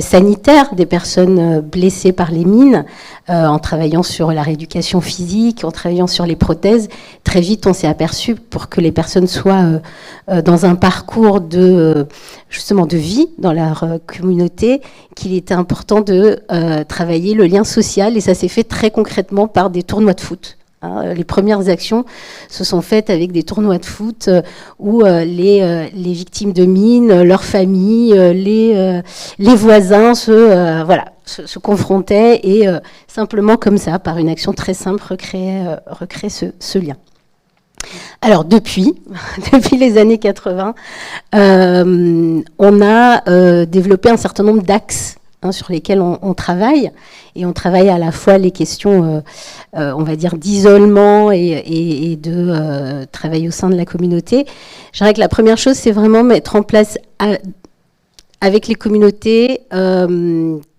sanitaire des personnes blessées par les mines, en travaillant sur la rééducation physique, en travaillant sur les prothèses. Très vite, on s'est aperçu, pour que les personnes soient dans un parcours justement de vie dans leur communauté, qu'il était important de travailler le lien social, et ça s'est fait très concrètement par des tournois de foot. Les premières actions se sont faites avec des tournois de foot où les victimes de mines, leurs familles, les voisins se confrontaient et simplement comme ça, par une action très simple, recréer ce lien. Alors depuis les années 80, on a développé un certain nombre d'axes sur lesquels on travaille, et on travaille à la fois les questions, on va dire, d'isolement et de travail au sein de la communauté. Je dirais que la première chose, c'est vraiment mettre en place avec les communautés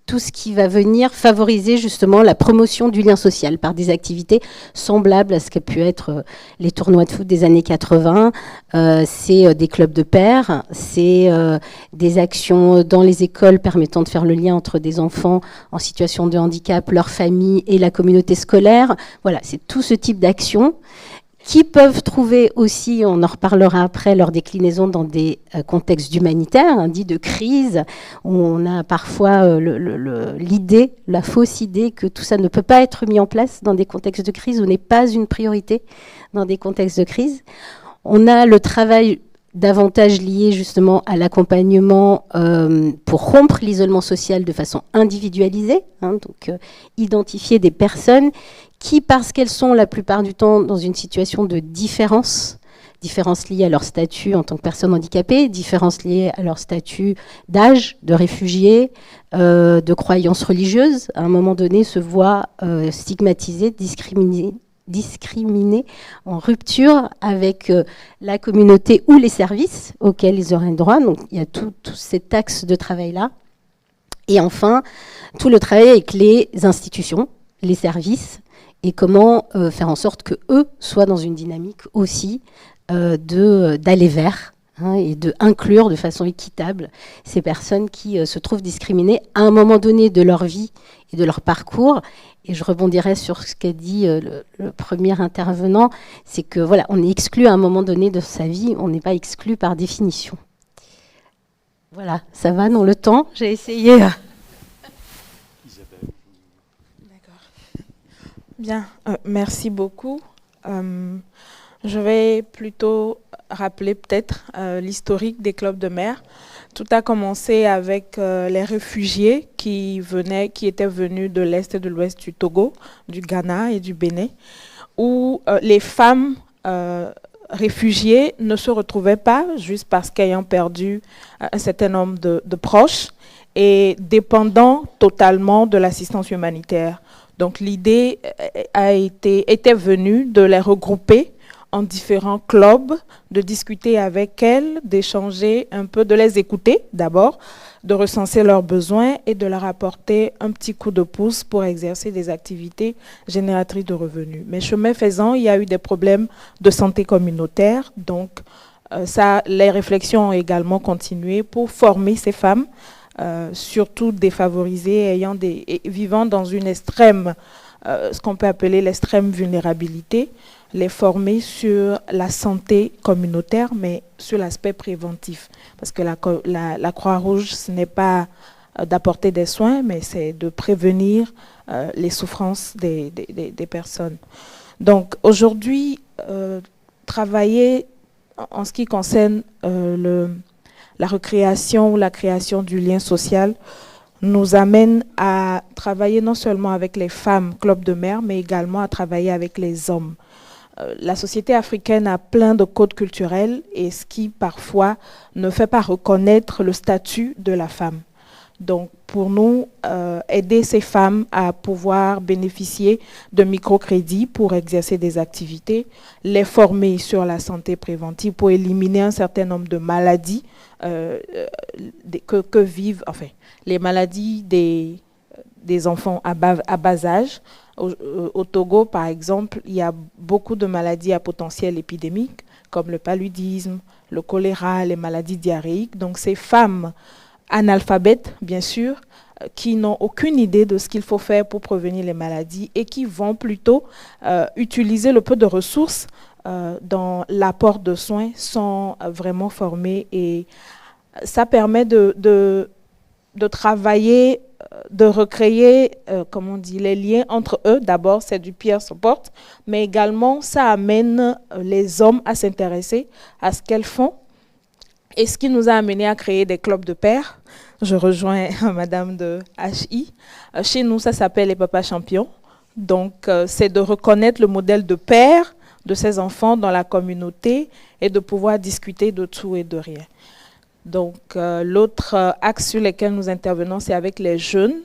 tout ce qui va venir favoriser justement la promotion du lien social par des activités semblables à ce qu'a pu être les tournois de foot des années 80. C'est des clubs de pairs, c'est des actions dans les écoles permettant de faire le lien entre des enfants en situation de handicap, leur famille et la communauté scolaire. Voilà, c'est tout ce type d'actions qui peuvent trouver aussi, on en reparlera après, leur déclinaison dans des contextes humanitaires, dits de crise, où on a parfois l'idée, la fausse idée que tout ça ne peut pas être mis en place dans des contextes de crise, ou n'est pas une priorité dans des contextes de crise. On a le travail davantage lié justement à l'accompagnement pour rompre l'isolement social de façon individualisée, donc identifier des personnes qui, parce qu'elles sont la plupart du temps dans une situation de différence liée à leur statut en tant que personne handicapée, différence liée à leur statut d'âge, de réfugiés, de croyances religieuses, à un moment donné se voient stigmatisées, discriminés, en rupture avec la communauté ou les services auxquels ils auraient droit. Donc il y a tout cet axe de travail-là. Et enfin, tout le travail avec les institutions, les services, et comment faire en sorte qu'eux soient dans une dynamique aussi d'aller vers et de inclure de façon équitable ces personnes qui se trouvent discriminées à un moment donné de leur vie et de leur parcours. Et je rebondirai sur ce qu'a dit le premier intervenant, c'est que voilà, on est exclu à un moment donné de sa vie, on n'est pas exclu par définition. Voilà, ça va dans le temps, j'ai essayé. Isabelle. D'accord. Bien, merci beaucoup. Je vais plutôt rappeler peut-être l'historique des clubs de mer. Tout a commencé avec les réfugiés qui étaient venus de l'Est et de l'Ouest du Togo, du Ghana et du Bénin, où les femmes réfugiées ne se retrouvaient pas, juste parce qu'ayant perdu un certain nombre de proches et dépendant totalement de l'assistance humanitaire. Donc l'idée était venue de les regrouper en différents clubs, de discuter avec elles, d'échanger un peu, de les écouter d'abord, de recenser leurs besoins et de leur apporter un petit coup de pouce pour exercer des activités génératrices de revenus. Mais chemin faisant, il y a eu des problèmes de santé communautaire, donc les réflexions ont également continué pour former ces femmes, surtout défavorisées, vivant dans une extrême, ce qu'on peut appeler l'extrême vulnérabilité, les former sur la santé communautaire, mais sur l'aspect préventif. Parce que la Croix-Rouge, ce n'est pas d'apporter des soins, mais c'est de prévenir les souffrances des personnes. Donc aujourd'hui, travailler en ce qui concerne la recréation ou la création du lien social nous amène à travailler non seulement avec les femmes clubs de mer, mais également à travailler avec les hommes. La société africaine a plein de codes culturels et ce qui parfois ne fait pas reconnaître le statut de la femme. Donc pour nous, aider ces femmes à pouvoir bénéficier de microcrédits pour exercer des activités, les former sur la santé préventive pour éliminer un certain nombre de maladies que vivent, enfin, les maladies des enfants à bas âge. Au Togo, par exemple, il y a beaucoup de maladies à potentiel épidémique, comme le paludisme, le choléra, les maladies diarrhéiques. Donc ces femmes analphabètes, bien sûr, qui n'ont aucune idée de ce qu'il faut faire pour prévenir les maladies et qui vont plutôt utiliser le peu de ressources dans l'apport de soins, sont vraiment formées. Et ça permet de travailler, de recréer, comme on dit, les liens entre eux. D'abord, c'est du peer support, mais également, ça amène les hommes à s'intéresser à ce qu'elles font. Et ce qui nous a amené à créer des clubs de pairs. Je rejoins Madame de HI. Chez nous, ça s'appelle les papas champions. Donc, c'est de reconnaître le modèle de père de ces enfants dans la communauté et de pouvoir discuter de tout et de rien. Donc, l'autre axe sur lequel nous intervenons, c'est avec les jeunes,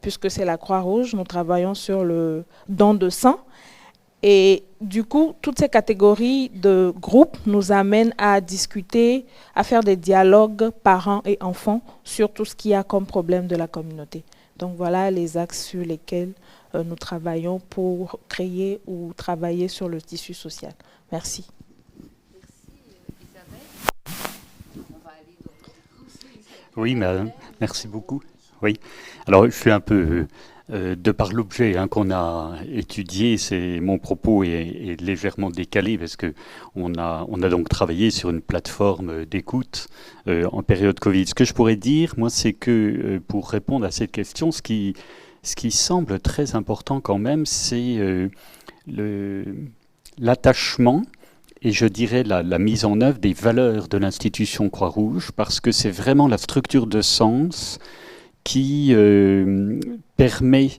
puisque c'est la Croix-Rouge. Nous travaillons sur le don de sang. Et du coup, toutes ces catégories de groupes nous amènent à discuter, à faire des dialogues parents et enfants sur tout ce qu'il y a comme problème de la communauté. Donc voilà les axes sur lesquels nous travaillons pour créer ou travailler sur le tissu social. Merci. Oui, merci beaucoup. Oui. Alors, je suis un peu... de par l'objet qu'on a étudié, mon propos est légèrement décalé parce qu'on a donc travaillé sur une plateforme d'écoute en période Covid. Ce que je pourrais dire, moi, c'est que pour répondre à cette question, ce qui semble très important quand même, c'est l'attachement et je dirais la mise en œuvre des valeurs de l'institution Croix-Rouge, parce que c'est vraiment la structure de sens qui permet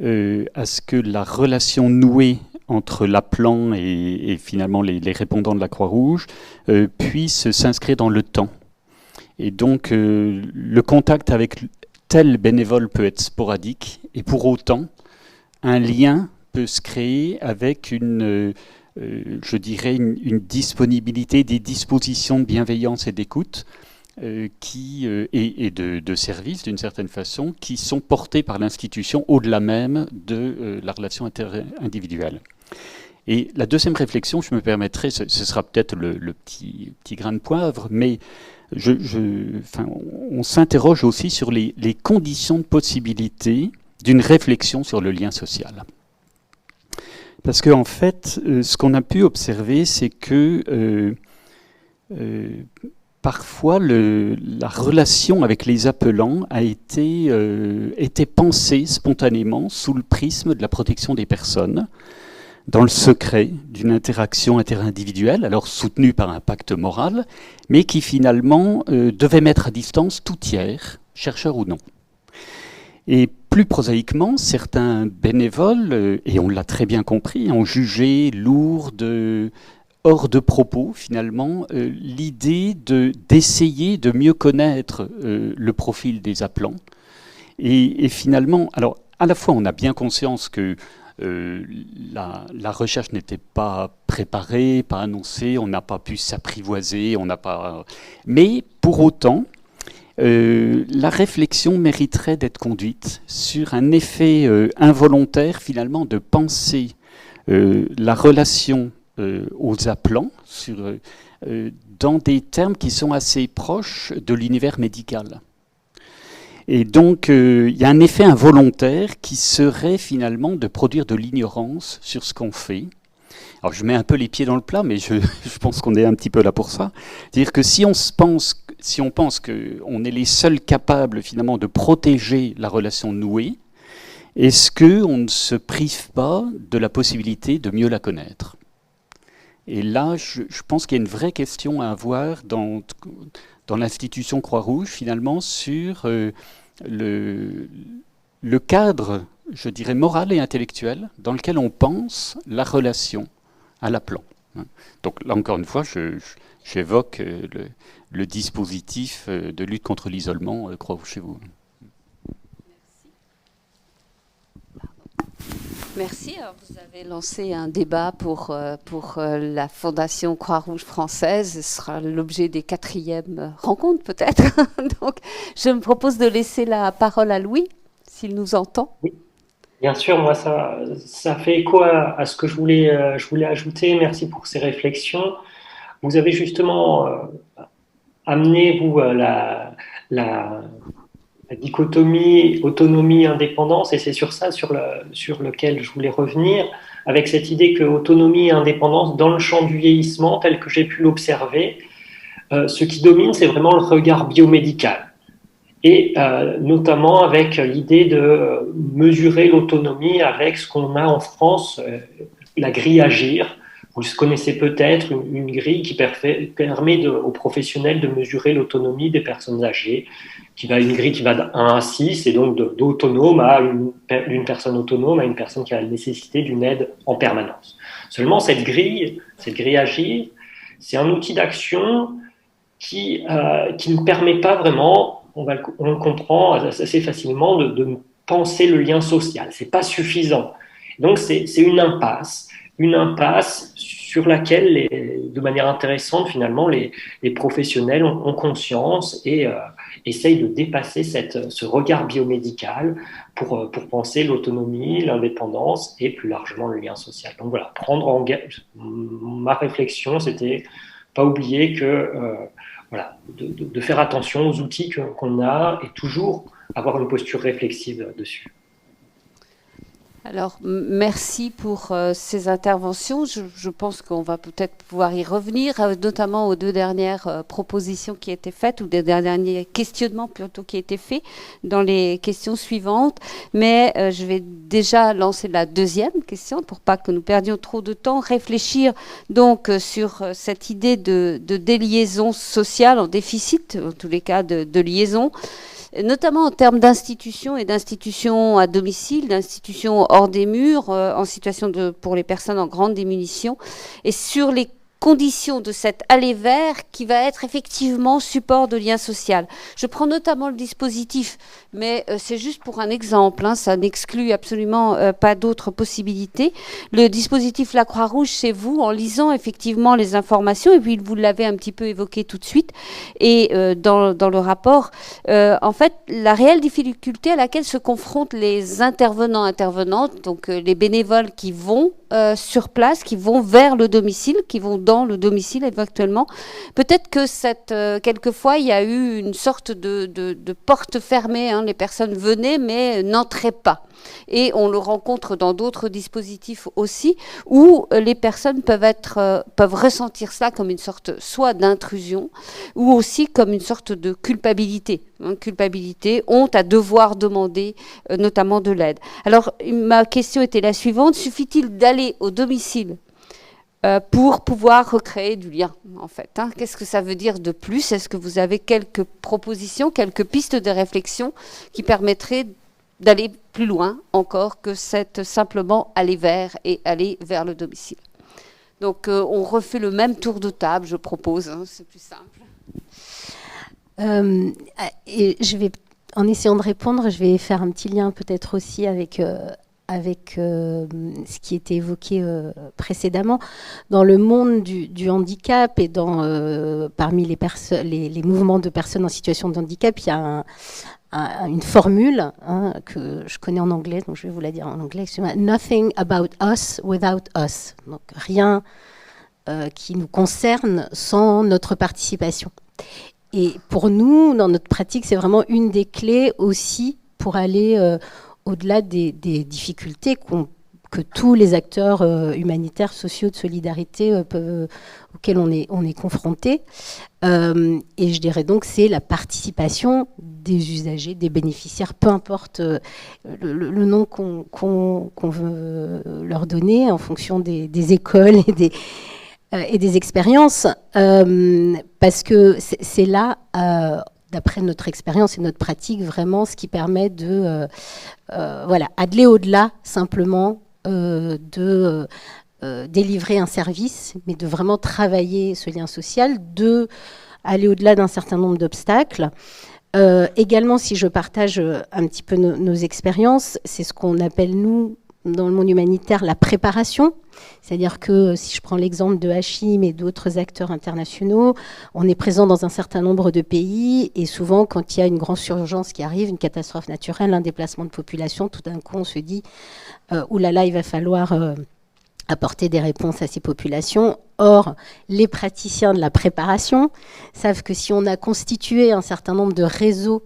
à ce que la relation nouée entre l'appelant et finalement les répondants de la Croix-Rouge puisse s'inscrire dans le temps. Et donc le contact avec tel bénévole peut être sporadique, et pour autant, un lien peut se créer avec je dirais une disponibilité, des dispositions de bienveillance et d'écoute et de service d'une certaine façon, qui sont portés par l'institution au-delà même de la relation interindividuelle. Et la deuxième réflexion, je me permettrai, ce sera peut-être le petit grain de poivre, mais on s'interroge aussi sur les conditions de possibilité d'une réflexion sur le lien social. Parce qu'en fait, ce qu'on a pu observer, c'est que parfois, la relation avec les appelants a été pensée spontanément sous le prisme de la protection des personnes, dans le secret d'une interaction interindividuelle, alors soutenue par un pacte moral, mais qui finalement devait mettre à distance tout tiers, chercheur ou non. Et plus prosaïquement, certains bénévoles, et on l'a très bien compris, ont jugé lourde, hors de propos finalement, l'idée d'essayer de mieux connaître le profil des appelants. Et finalement, alors à la fois on a bien conscience que la recherche n'était pas préparée, pas annoncée, on n'a pas pu s'apprivoiser, mais pour autant, la réflexion mériterait d'être conduite sur un effet involontaire finalement de penser la relation aux appelants dans des termes qui sont assez proches de l'univers médical. Et donc, il y a un effet involontaire qui serait finalement de produire de l'ignorance sur ce qu'on fait. Alors, je mets un peu les pieds dans le plat, mais je pense qu'on est un petit peu là pour ça. C'est-à-dire que si on pense qu'on est les seuls capables, finalement, de protéger la relation nouée, est-ce qu'on ne se prive pas de la possibilité de mieux la connaître ? Et là, je pense qu'il y a une vraie question à avoir dans l'institution Croix-Rouge, finalement, sur le cadre, je dirais, moral et intellectuel dans lequel on pense la relation à l'appelant. Donc là, encore une fois, j'évoque le dispositif de lutte contre l'isolement Croix-Rouge chez vous. Merci. Alors, vous avez lancé un débat pour la Fondation Croix-Rouge française. Ce sera l'objet des 4e rencontres, peut-être. Donc, je me propose de laisser la parole à Louis, s'il nous entend. Oui, bien sûr. Moi, ça fait écho à ce que je voulais ajouter. Merci pour ces réflexions. Vous avez justement amené, vous, la dichotomie autonomie-indépendance, et c'est sur ça sur lequel je voulais revenir, avec cette idée que autonomie et indépendance, dans le champ du vieillissement, tel que j'ai pu l'observer, ce qui domine, c'est vraiment le regard biomédical. Et notamment avec l'idée de mesurer l'autonomie avec ce qu'on a en France, la grille Agir. Vous le connaissez peut-être, une grille qui permet aux professionnels de mesurer l'autonomie des personnes âgées, une grille qui va de 1 à 6, et donc d'autonome à d'une personne autonome à une personne qui a la nécessité d'une aide en permanence. Seulement, cette grille Agir, c'est un outil d'action qui ne permet pas vraiment, on le comprend assez facilement, de penser le lien social. C'est pas suffisant. Donc, c'est une impasse sur laquelle, de manière intéressante, finalement, les professionnels ont conscience et essayent de dépasser ce regard biomédical pour penser l'autonomie, l'indépendance et plus largement le lien social. Donc voilà, ma réflexion, c'était pas oublier que de faire attention aux outils qu'on a et toujours avoir une posture réflexive dessus. Alors, merci pour ces interventions. Je pense qu'on va peut-être pouvoir y revenir, notamment aux 2 dernières propositions qui étaient faites, ou des derniers questionnements plutôt qui étaient faits dans les questions suivantes. Mais je vais déjà lancer la 2e question pour pas que nous perdions trop de temps. Réfléchir donc sur cette idée de déliaison sociale en déficit, en tous les cas de liaison, notamment en termes d'institutions et d'institutions à domicile, d'institutions hors des murs, en situation pour les personnes en grande diminution, et sur les conditions de cet aller vers qui va être effectivement support de lien social. Je prends notamment le dispositif, mais c'est juste pour un exemple, ça n'exclut absolument pas d'autres possibilités. Le dispositif La Croix-Rouge chez vous, en lisant effectivement les informations, et puis vous l'avez un petit peu évoqué tout de suite, et dans le rapport, en fait, la réelle difficulté à laquelle se confrontent les intervenantes, donc les bénévoles qui vont sur place, qui vont vers le domicile, qui vont dans dans le domicile éventuellement. Peut-être que quelquefois il y a eu une sorte de porte fermée, hein. Les personnes venaient mais n'entraient pas. Et on le rencontre dans d'autres dispositifs aussi, où les personnes peuvent ressentir cela comme une sorte soit d'intrusion, ou aussi comme une sorte de culpabilité. Hein, culpabilité, honte à devoir demander notamment de l'aide. Alors, ma question était la suivante. Suffit-il d'aller au domicile pour pouvoir recréer du lien, en fait, hein? Qu'est-ce que ça veut dire de plus? Est-ce que vous avez quelques propositions, quelques pistes de réflexion qui permettraient d'aller plus loin encore que simplement aller vers le domicile? Donc, on refait le même tour de table, je propose, hein, c'est plus simple. Et en essayant de répondre, je vais faire un petit lien peut-être aussi avec ce qui était évoqué précédemment. Dans le monde du handicap et parmi les mouvements de personnes en situation de handicap, il y a une formule, hein, que je connais en anglais, donc je vais vous la dire en anglais. Nothing about us without us. Donc rien qui nous concerne sans notre participation. Et pour nous, dans notre pratique, c'est vraiment une des clés aussi pour aller au-delà des difficultés que tous les acteurs humanitaires, sociaux, de solidarité auxquels on est confrontés. Et je dirais donc c'est la participation des usagers, des bénéficiaires, peu importe le nom qu'on veut leur donner en fonction des écoles et des expériences, parce que c'est là, d'après notre expérience et notre pratique, vraiment ce qui permet d'aller au-delà simplement de délivrer un service, mais de vraiment travailler ce lien social, aller au-delà d'un certain nombre d'obstacles. Également, si je partage un petit peu nos expériences, c'est ce qu'on appelle, nous, dans le monde humanitaire, la préparation. C'est-à-dire que si je prends l'exemple de Hachim et d'autres acteurs internationaux, on est présent dans un certain nombre de pays et souvent quand il y a une grande urgence qui arrive, une catastrophe naturelle, un déplacement de population, tout d'un coup on se dit oulala, il va falloir apporter des réponses à ces populations. Or, les praticiens de la préparation savent que si on a constitué un certain nombre de réseaux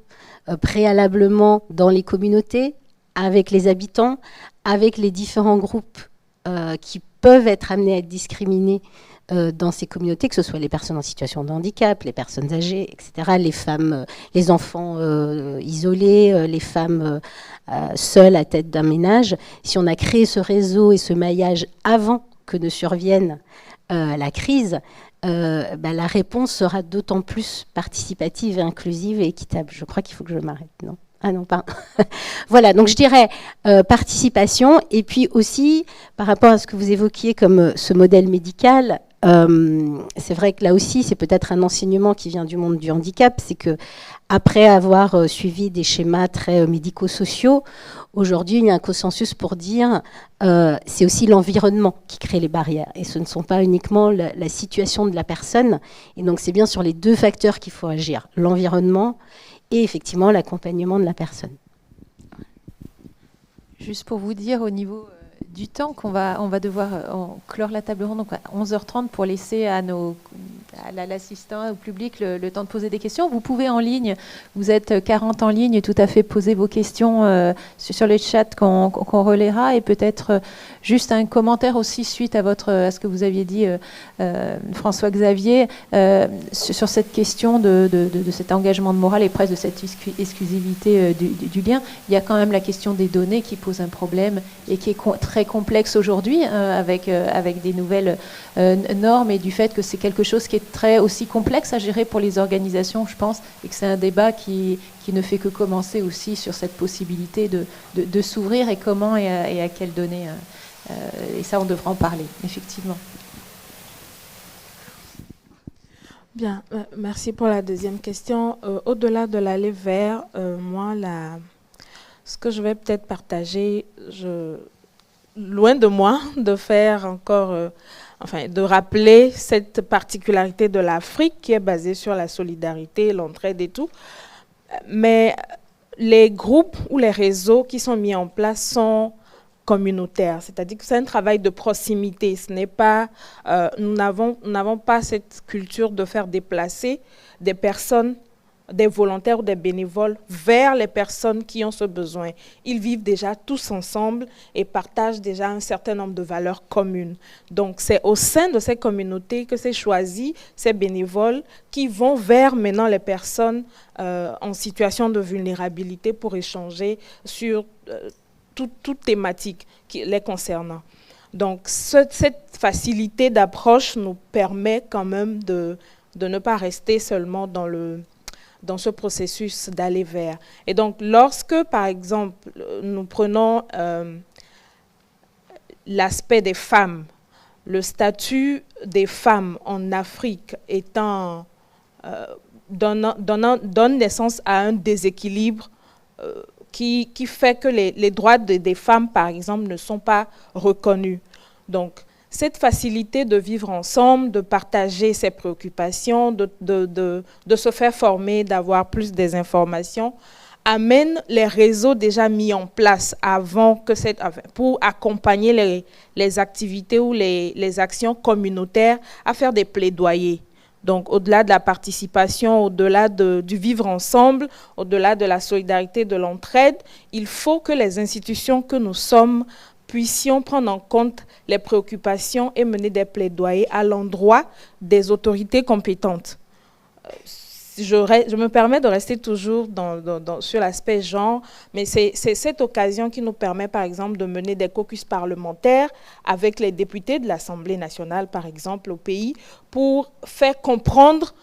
préalablement dans les communautés, avec les habitants, avec les différents groupes qui peuvent être amenés à être discriminés dans ces communautés, que ce soit les personnes en situation de handicap, les personnes âgées, etc., les femmes, les enfants isolés, les femmes seules à tête d'un ménage. Si on a créé ce réseau et ce maillage avant que ne survienne la crise, la réponse sera d'autant plus participative, inclusive et équitable. Je crois qu'il faut que je m'arrête, non ? Ah non, pas. Voilà, donc je dirais participation, et puis aussi, par rapport à ce que vous évoquiez comme ce modèle médical, c'est vrai que là aussi, c'est peut-être un enseignement qui vient du monde du handicap, c'est que après avoir suivi des schémas très médico-sociaux, aujourd'hui, il y a un consensus pour dire c'est aussi l'environnement qui crée les barrières, et ce ne sont pas uniquement la situation de la personne, et donc c'est bien sur les deux facteurs qu'il faut agir, l'environnement et effectivement l'accompagnement de la personne. Juste pour vous dire au niveau du temps qu'on va devoir clore la table ronde, donc à 11h30 pour laisser à l'assistant, au public, le temps de poser des questions. Vous pouvez en ligne, vous êtes 40 en ligne, tout à fait poser vos questions sur le chat qu'on relaiera, et peut-être juste un commentaire aussi suite à ce que vous aviez dit, François-Xavier, sur cette question de cet engagement de morale et presque de cette exclusivité du lien. Il y a quand même la question des données qui pose un problème et qui est très complexe aujourd'hui, avec des nouvelles normes, et du fait que c'est quelque chose qui est très aussi complexe à gérer pour les organisations, je pense, et que c'est un débat qui ne fait que commencer aussi sur cette possibilité de s'ouvrir, et comment et à quelles données. Et ça, on devra en parler, effectivement. Bien, merci pour la deuxième question. Au-delà de l'aller vers, moi, ce que je vais peut-être partager, loin de moi de faire encore, de rappeler cette particularité de l'Afrique qui est basée sur la solidarité, l'entraide et tout. Mais les groupes ou les réseaux qui sont mis en place sont communautaire, c'est-à-dire que c'est un travail de proximité. Ce n'est pas, nous n'avons pas cette culture de faire déplacer des personnes, des volontaires ou des bénévoles vers les personnes qui ont ce besoin. Ils vivent déjà tous ensemble et partagent déjà un certain nombre de valeurs communes. Donc c'est au sein de ces communautés que c'est choisi, ces bénévoles qui vont vers maintenant les personnes en situation de vulnérabilité pour échanger sur toute thématique les concernant. Donc cette facilité d'approche nous permet quand même de ne pas rester seulement dans ce processus d'aller vers. Et donc, lorsque, par exemple, nous prenons l'aspect des femmes, le statut des femmes en Afrique étant, donne naissance à un déséquilibre qui fait que les droits des femmes, par exemple, ne sont pas reconnus. Donc, cette facilité de vivre ensemble, de partager ses préoccupations, de se faire former, d'avoir plus des informations, amène les réseaux déjà mis en place pour accompagner les activités ou les actions communautaires à faire des plaidoyers. Donc, au-delà de la participation, au-delà du vivre ensemble, au-delà de la solidarité, de l'entraide, il faut que les institutions que nous sommes puissions prendre en compte les préoccupations et mener des plaidoyers à l'endroit des autorités compétentes. Je me permets de rester toujours sur l'aspect genre, mais c'est cette occasion qui nous permet, par exemple, de mener des caucus parlementaires avec les députés de l'Assemblée nationale, par exemple, au pays, pour faire comprendre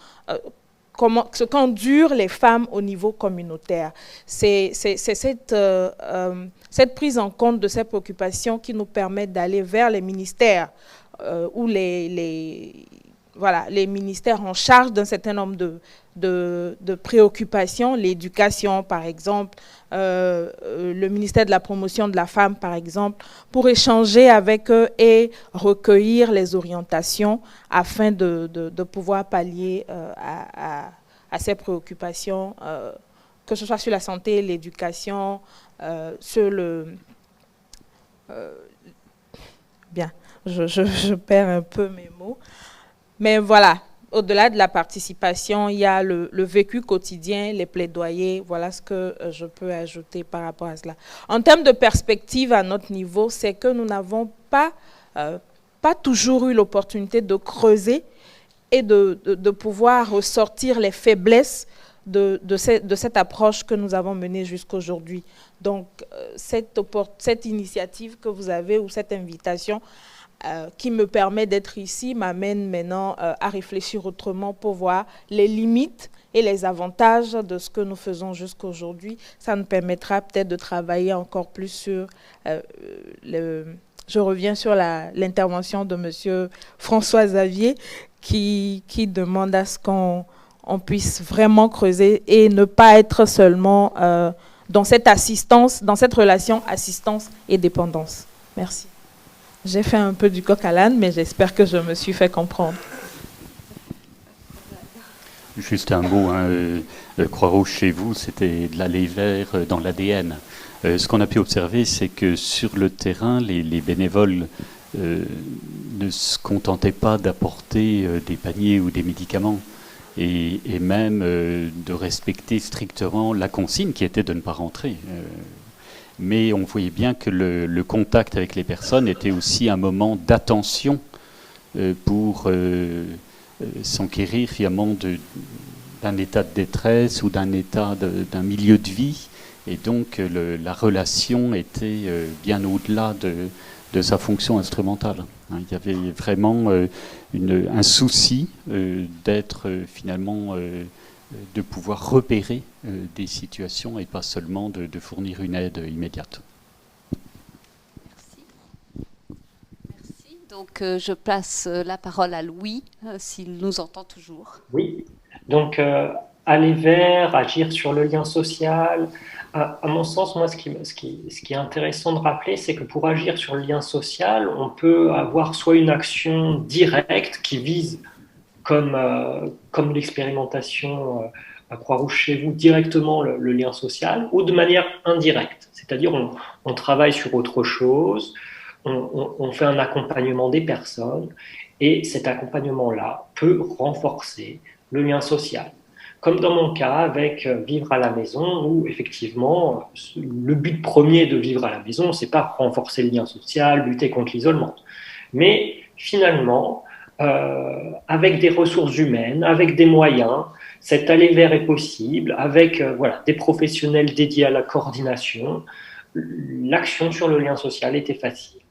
ce qu'endurent les femmes au niveau communautaire. C'est cette prise en compte de ces préoccupations qui nous permet d'aller vers les ministères ou les ministères en charge d'un certain nombre de préoccupations, l'éducation par exemple, le ministère de la promotion de la femme par exemple, pour échanger avec eux et recueillir les orientations afin de pouvoir pallier à ces préoccupations, que ce soit sur la santé, l'éducation, sur le... bien, je perds un peu mes mots. Mais voilà, au-delà de la participation, il y a le vécu quotidien, les plaidoyers. Voilà ce que je peux ajouter par rapport à cela. En termes de perspective à notre niveau, c'est que nous n'avons pas toujours eu l'opportunité de creuser et de pouvoir ressortir les faiblesses de cette approche que nous avons menée jusqu'à aujourd'hui. Donc, cette initiative que vous avez ou cette invitation qui me permet d'être ici, m'amène maintenant à réfléchir autrement pour voir les limites et les avantages de ce que nous faisons jusqu'à aujourd'hui. Ça nous permettra peut-être de travailler encore plus sur... je reviens sur l'intervention de M. François Xavier qui demande à ce qu'on puisse vraiment creuser et ne pas être seulement dans cette assistance, dans cette relation assistance et dépendance. Merci. J'ai fait un peu du coq à l'âne, mais j'espère que je me suis fait comprendre. Juste un mot, Croix-Rouge chez vous, c'était de l'aller vers dans l'ADN. Ce qu'on a pu observer, c'est que sur le terrain, les bénévoles ne se contentaient pas d'apporter des paniers ou des médicaments et même de respecter strictement la consigne qui était de ne pas rentrer. Mais on voyait bien que le contact avec les personnes était aussi un moment d'attention pour s'enquérir finalement d'un état de détresse ou d'un milieu de vie. Et donc la relation était bien au-delà de sa fonction instrumentale. Il y avait vraiment un souci d'être finalement... de pouvoir repérer des situations et pas seulement de fournir une aide immédiate. Merci. Donc je place la parole à Louis, s'il nous entend toujours. Oui, donc aller vers, agir sur le lien social. À mon sens, moi, ce qui est intéressant de rappeler, c'est que pour agir sur le lien social, on peut avoir soit une action directe qui vise comme l'expérimentation à Croix-Rouge chez vous directement le lien social ou de manière indirecte. C'est-à-dire on travaille sur autre chose, on fait un accompagnement des personnes et cet accompagnement-là peut renforcer le lien social. Comme dans mon cas avec Vivre à la maison, où effectivement, le but premier de Vivre à la maison, c'est pas renforcer le lien social, lutter contre l'isolement. Mais finalement, avec des ressources humaines, avec des moyens, cet aller vers est possible, avec des professionnels dédiés à la coordination, l'action sur le lien social était facile.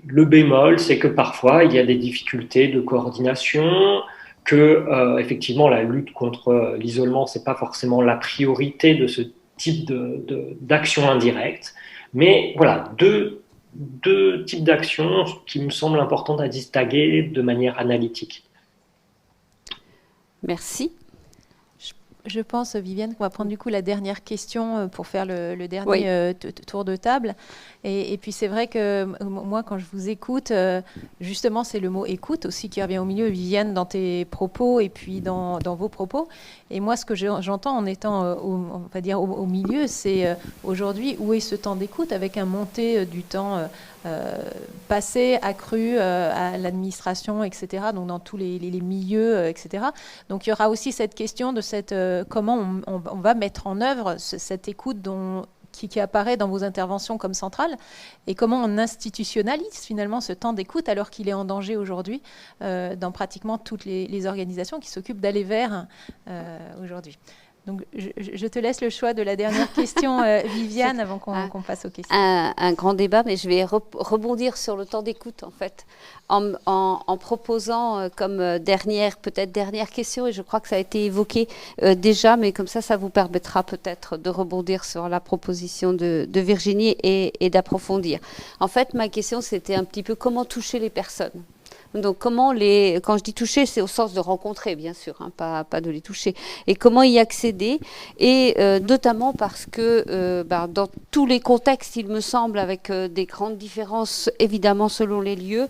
Le bémol, c'est que parfois, il y a des difficultés de coordination, que effectivement, la lutte contre l'isolement, c'est pas forcément la priorité de ce type d'action indirecte. Mais voilà, deux types d'actions qui me semblent importantes à distinguer de manière analytique. Merci. Je pense, Viviane, qu'on va prendre du coup la dernière question pour faire le dernier tour de table. Et puis c'est vrai que moi, quand je vous écoute, justement, c'est le mot écoute aussi qui revient au milieu, Viviane, dans tes propos et puis dans vos propos. Et moi, ce que j'entends en étant, on va dire, au milieu, c'est aujourd'hui, où est ce temps d'écoute avec un montée du temps passé, accru à l'administration, etc., donc dans tous les milieux, etc. Donc il y aura aussi cette question de comment on va mettre en œuvre cette écoute qui apparaît dans vos interventions comme centrale, et comment on institutionnalise finalement ce temps d'écoute alors qu'il est en danger aujourd'hui dans pratiquement toutes les organisations qui s'occupent d'aller vers aujourd'hui. Donc, je te laisse le choix de la dernière question, Viviane, avant qu'on passe aux questions. Un grand débat, mais je vais rebondir sur le temps d'écoute, en fait, en proposant comme peut-être dernière question, et je crois que ça a été évoqué déjà, mais comme ça vous permettra peut-être de rebondir sur la proposition de Virginie et d'approfondir. En fait, ma question, c'était un petit peu comment toucher les personnes. Donc quand je dis toucher, c'est au sens de rencontrer, bien sûr, hein, pas de les toucher. Et comment y accéder, et notamment parce que dans tous les contextes, il me semble, avec des grandes différences évidemment selon les lieux,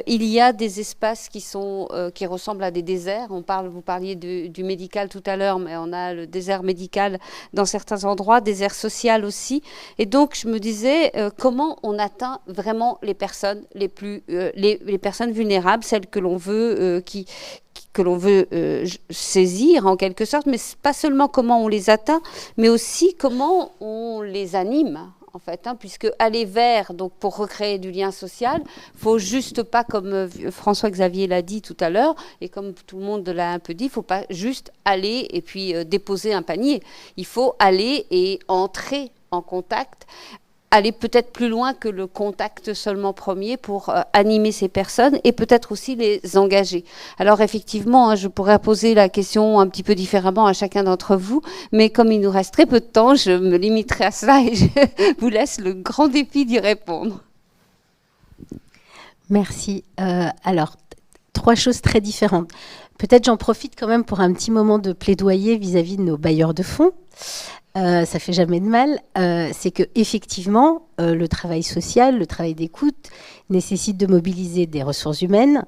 il y a des espaces qui ressemblent à des déserts. Vous parliez du médical tout à l'heure, mais on a le désert médical dans certains endroits, désert social aussi. Et donc je me disais comment on atteint vraiment les personnes les personnes vulnérables, celles que l'on veut saisir en quelque sorte, mais pas seulement comment on les atteint, mais aussi comment on les anime. En fait, puisque aller vers, donc pour recréer du lien social, faut juste pas, comme François-Xavier l'a dit tout à l'heure, et comme tout le monde l'a un peu dit, il faut pas juste aller et puis déposer un panier. Il faut aller et entrer en contact, aller peut-être plus loin que le contact seulement premier pour animer ces personnes et peut-être aussi les engager. Alors effectivement, je pourrais poser la question un petit peu différemment à chacun d'entre vous, mais comme il nous reste très peu de temps, je me limiterai à cela et je vous laisse le grand défi d'y répondre. Merci. Alors, 3 choses très différentes. Peut-être j'en profite quand même pour un petit moment de plaidoyer vis-à-vis de nos bailleurs de fonds. Ça fait jamais de mal, c'est que effectivement le travail social, le travail d'écoute nécessite de mobiliser des ressources humaines,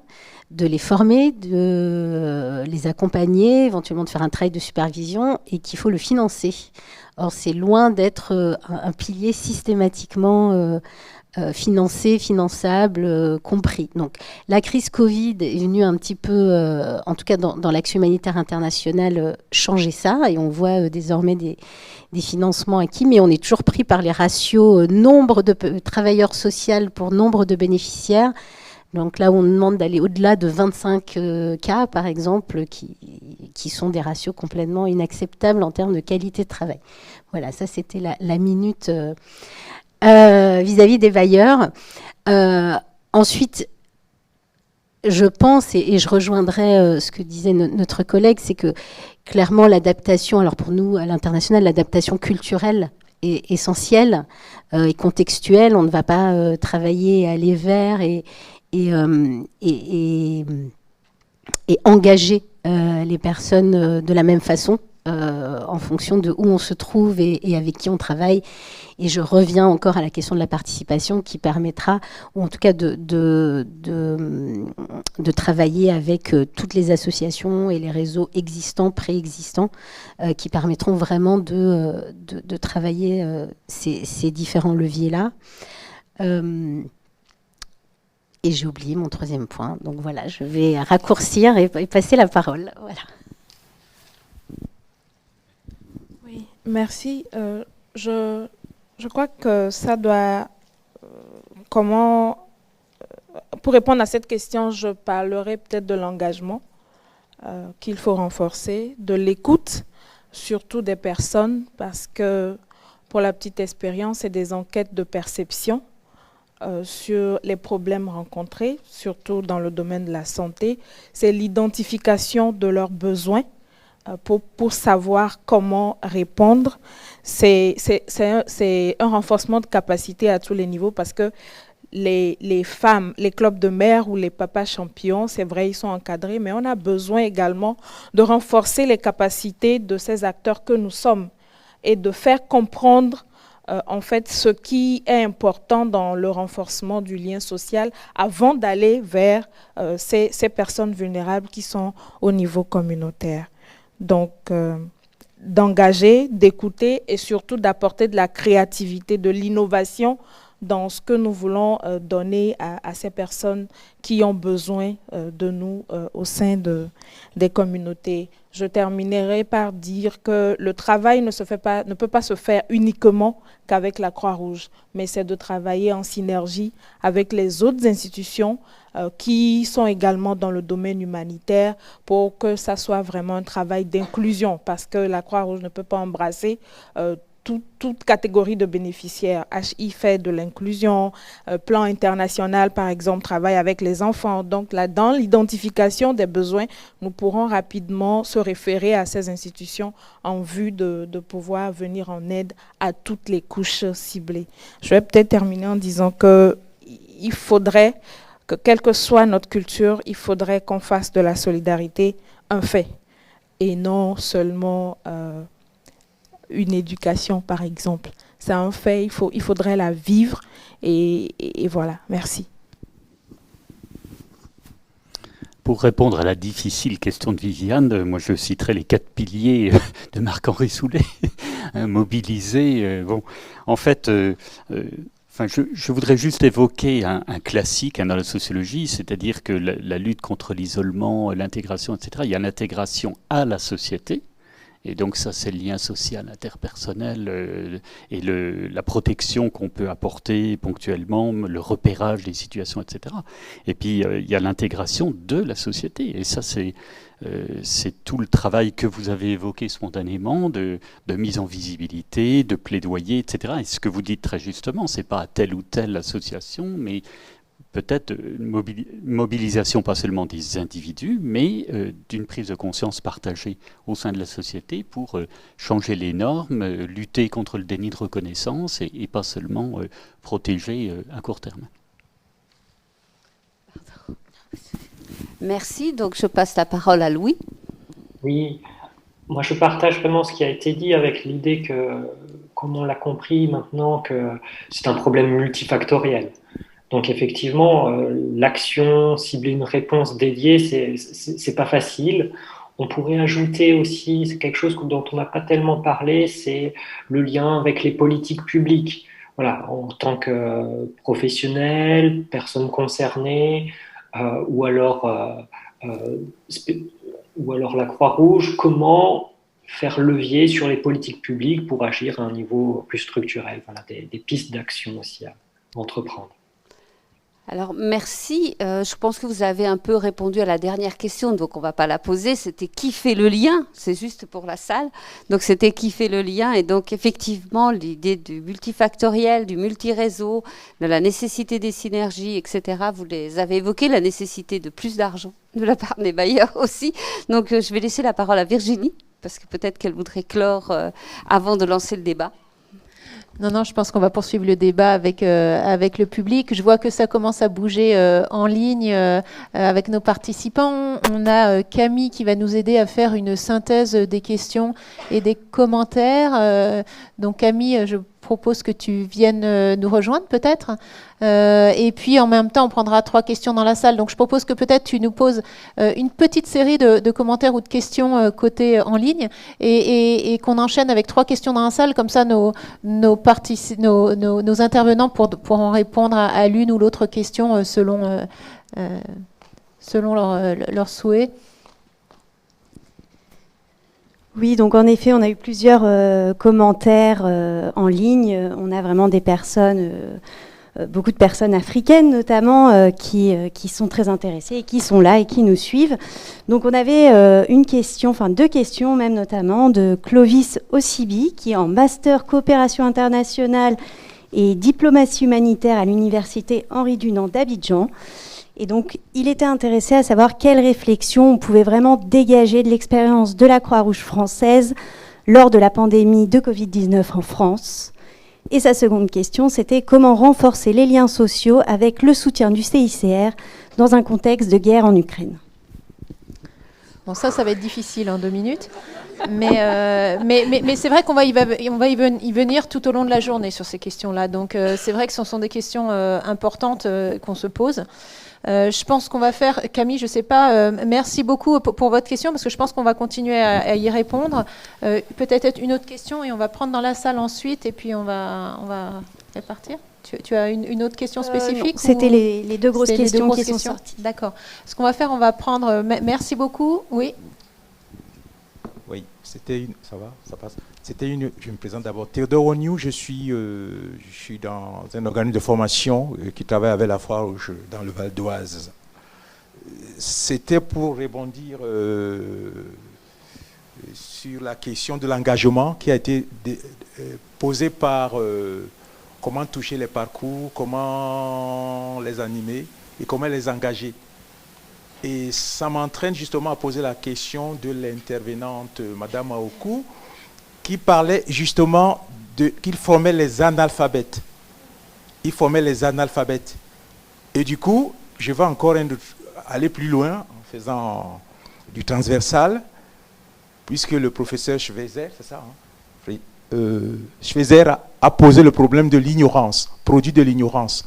de les former, de les accompagner, éventuellement de faire un travail de supervision, et qu'il faut le financer. Or c'est loin d'être un pilier systématiquement financé, finançable, compris. Donc la crise Covid est venue un petit peu, en tout cas dans l'action humanitaire internationale, changer ça, et on voit désormais des financements acquis, mais on est toujours pris par les ratios nombre de travailleurs sociaux pour nombre de bénéficiaires. Donc là, on demande d'aller au-delà de 25 cas, par exemple, qui sont des ratios complètement inacceptables en termes de qualité de travail. Voilà, ça c'était la minute vis-à-vis des bailleurs. Ensuite, je pense, et je rejoindrai ce que disait notre collègue, c'est que clairement l'adaptation, alors pour nous à l'international, l'adaptation culturelle est essentielle et contextuelle. On ne va pas travailler, aller vers et engager les personnes de la même façon. en fonction de où on se trouve et avec qui on travaille. Et je reviens encore à la question de la participation qui permettra, ou en tout cas de travailler avec toutes les associations et les réseaux existants, préexistants, qui permettront vraiment de travailler ces différents leviers-là. Et j'ai oublié mon troisième point. Donc voilà, je vais raccourcir et passer la parole. Voilà. Oui, merci. Je crois que ça doit... pour répondre à cette question, je parlerai peut-être de l'engagement qu'il faut renforcer, de l'écoute, surtout des personnes, parce que pour la petite expérience, c'est des enquêtes de perception sur les problèmes rencontrés, surtout dans le domaine de la santé. C'est l'identification de leurs besoins pour savoir comment répondre. C'est un renforcement de capacité à tous les niveaux parce que les femmes, les clubs de mères ou les papas champions, c'est vrai, ils sont encadrés, mais on a besoin également de renforcer les capacités de ces acteurs que nous sommes et de faire comprendre en fait ce qui est important dans le renforcement du lien social avant d'aller vers ces personnes vulnérables qui sont au niveau communautaire. Donc, d'engager, d'écouter et surtout d'apporter de la créativité, de l'innovation dans ce que nous voulons donner à ces personnes qui ont besoin de nous au sein des communautés. Je terminerai par dire que le travail ne peut pas se faire uniquement qu'avec la Croix-Rouge, mais c'est de travailler en synergie avec les autres institutions qui sont également dans le domaine humanitaire pour que ça soit vraiment un travail d'inclusion, parce que la Croix-Rouge ne peut pas embrasser toute catégorie de bénéficiaires. HI fait de l'inclusion, plan international par exemple travaille avec les enfants. Donc là, dans l'identification des besoins, nous pourrons rapidement se référer à ces institutions en vue de pouvoir venir en aide à toutes les couches ciblées. Je vais peut-être terminer en disant qu'il faudrait que, quelle que soit notre culture, il faudrait qu'on fasse de la solidarité un fait et non seulement une éducation, par exemple. C'est un fait, il faudrait la vivre et voilà. Merci. Pour répondre à la difficile question de Viviane, moi je citerai les 4 piliers de Marc-Henri Soulet, mobiliser. Bon, en fait, je voudrais juste évoquer un classique dans la sociologie, c'est-à-dire que la lutte contre l'isolement, l'intégration, etc., il y a l'intégration à la société. Et donc ça, c'est le lien social interpersonnel et la protection qu'on peut apporter ponctuellement, le repérage des situations, etc. Et puis, il y a l'intégration de la société. Et ça, c'est tout le travail que vous avez évoqué spontanément, de mise en visibilité, de plaidoyer, etc. Et ce que vous dites très justement, ce n'est pas à telle ou telle association, mais peut-être une mobilisation pas seulement des individus, mais d'une prise de conscience partagée au sein de la société pour changer les normes, lutter contre le déni de reconnaissance et pas seulement protéger à court terme. Merci. Donc je passe la parole à Louis. Oui, moi je partage vraiment ce qui a été dit avec l'idée que, comme on l'a compris maintenant, que c'est un problème multifactoriel. Donc effectivement, l'action, cibler une réponse dédiée, c'est pas facile. On pourrait ajouter aussi, c'est quelque chose dont on n'a pas tellement parlé, c'est le lien avec les politiques publiques. Voilà, en tant que professionnel, personne concernée, ou alors la Croix-Rouge, comment faire levier sur les politiques publiques pour agir à un niveau plus structurel. Voilà, des pistes d'action aussi à entreprendre. Alors, merci. Je pense que vous avez un peu répondu à la dernière question, donc on ne va pas la poser. C'était qui fait le lien? C'est juste pour la salle. Donc, c'était qui fait le lien? Et donc, effectivement, l'idée du multifactoriel, du multiréseau, de la nécessité des synergies, etc., vous les avez évoquées, la nécessité de plus d'argent de la part des bailleurs aussi. Donc, je vais laisser la parole à Virginie, parce que peut-être qu'elle voudrait clore avant de lancer le débat. Non, je pense qu'on va poursuivre le débat avec le public. Je vois que ça commence à bouger en ligne avec nos participants. On a Camille qui va nous aider à faire une synthèse des questions et des commentaires. Donc Camille, je propose que tu viennes nous rejoindre peut-être. Et puis en même temps, on prendra 3 questions dans la salle. Donc je propose que peut-être tu nous poses une petite série de commentaires ou de questions côté en ligne et qu'on enchaîne avec 3 questions dans la salle. Comme ça, nos intervenants pourront répondre à l'une ou l'autre question selon leurs souhaits. Oui, donc en effet, on a eu plusieurs commentaires en ligne. On a vraiment des personnes, beaucoup de personnes africaines notamment, qui sont très intéressées et qui sont là et qui nous suivent. Donc on avait une question, enfin 2 questions même notamment, de Clovis Ossibi, qui est en master coopération internationale et diplomatie humanitaire à l'université Henri Dunant d'Abidjan. Et donc, il était intéressé à savoir quelles réflexions on pouvait vraiment dégager de l'expérience de la Croix-Rouge française lors de la pandémie de Covid-19 en France. Et sa seconde question, c'était comment renforcer les liens sociaux avec le soutien du CICR dans un contexte de guerre en Ukraine. Bon, ça va être difficile en 2 minutes. Mais c'est vrai qu'on va y venir tout au long de la journée sur ces questions-là. Donc, c'est vrai que ce sont des questions importantes qu'on se pose. Je pense qu'on va faire, Camille, je ne sais pas, merci beaucoup pour votre question, parce que je pense qu'on va continuer à y répondre. Peut-être une autre question, et on va prendre dans la salle ensuite, et puis on va répartir. Tu as une autre question spécifique non, c'était les 2 grosses questions qui sont sorties. D'accord. Ce qu'on va faire, on va prendre... Merci beaucoup. Oui. Oui, ça va, ça passe. Je me présente d'abord. Théodore Ognou, je suis dans un organisme de formation qui travaille avec la Croix-Rouge dans le Val d'Oise. C'était pour rebondir sur la question de l'engagement qui a été posée par comment toucher les parcours, comment les animer et comment les engager. Et ça m'entraîne justement à poser la question de l'intervenante, Madame Aokou, qui parlait justement qu'il formait les analphabètes. Il formait les analphabètes. Et du coup, je vais encore aller plus loin en faisant du transversal, puisque le professeur Schweizer, c'est ça, Schweizer a posé le problème de l'ignorance, produit de l'ignorance.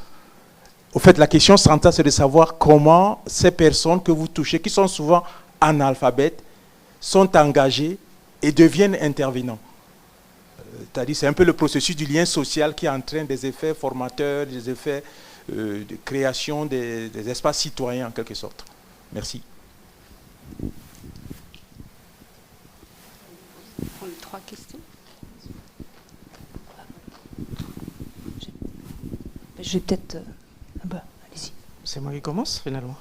Au fait, la question centrale, c'est de savoir comment ces personnes que vous touchez, qui sont souvent analphabètes, sont engagées et deviennent intervenants. C'est-à-dire, c'est un peu le processus du lien social qui entraîne des effets formateurs, des effets de création des espaces citoyens, en quelque sorte. Merci. On prend les 3 questions. Je vais peut-être... allez-y. C'est moi qui commence, finalement.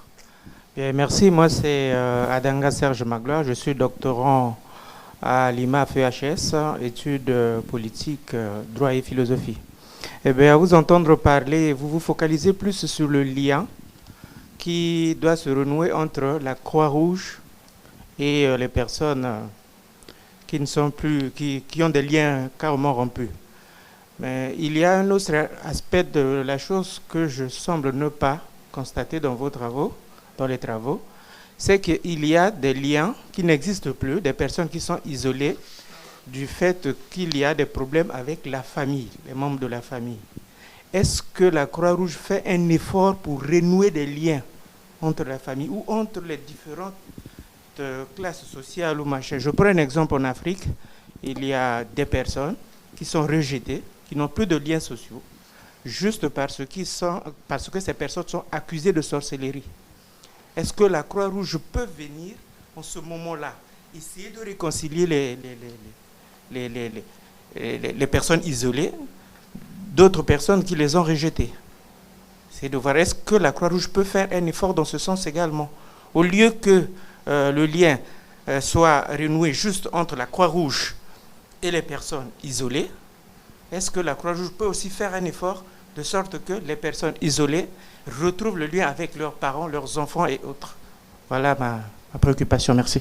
Bien, merci. Moi, c'est Adanga Serge Magloire. Je suis doctorant à l'IMA FEHS, études politiques, droit et philosophie. Eh bien, à vous entendre parler, vous vous focalisez plus sur le lien qui doit se renouer entre la Croix-Rouge et les personnes qui ne sont plus, qui ont des liens carrément rompus. Mais il y a un autre aspect de la chose que je semble ne pas constater dans vos travaux, dans les travaux, c'est qu'il y a des liens qui n'existent plus, des personnes qui sont isolées du fait qu'il y a des problèmes avec la famille, les membres de la famille. Est-ce que la Croix-Rouge fait un effort pour renouer des liens entre la famille ou entre les différentes classes sociales ou machin? Je prends un exemple en Afrique, il y a des personnes qui sont rejetées, qui n'ont plus de liens sociaux, juste parce que ces personnes sont accusées de sorcellerie. Est-ce que la Croix-Rouge peut venir, en ce moment-là, essayer de réconcilier les personnes isolées d'autres personnes qui les ont rejetées? C'est de voir, est-ce que la Croix-Rouge peut faire un effort dans ce sens également? Au lieu que le lien soit renoué juste entre la Croix-Rouge et les personnes isolées, est-ce que la Croix-Rouge peut aussi faire un effort de sorte que les personnes isolées retrouvent le lien avec leurs parents, leurs enfants et autres? Voilà ma préoccupation. Merci.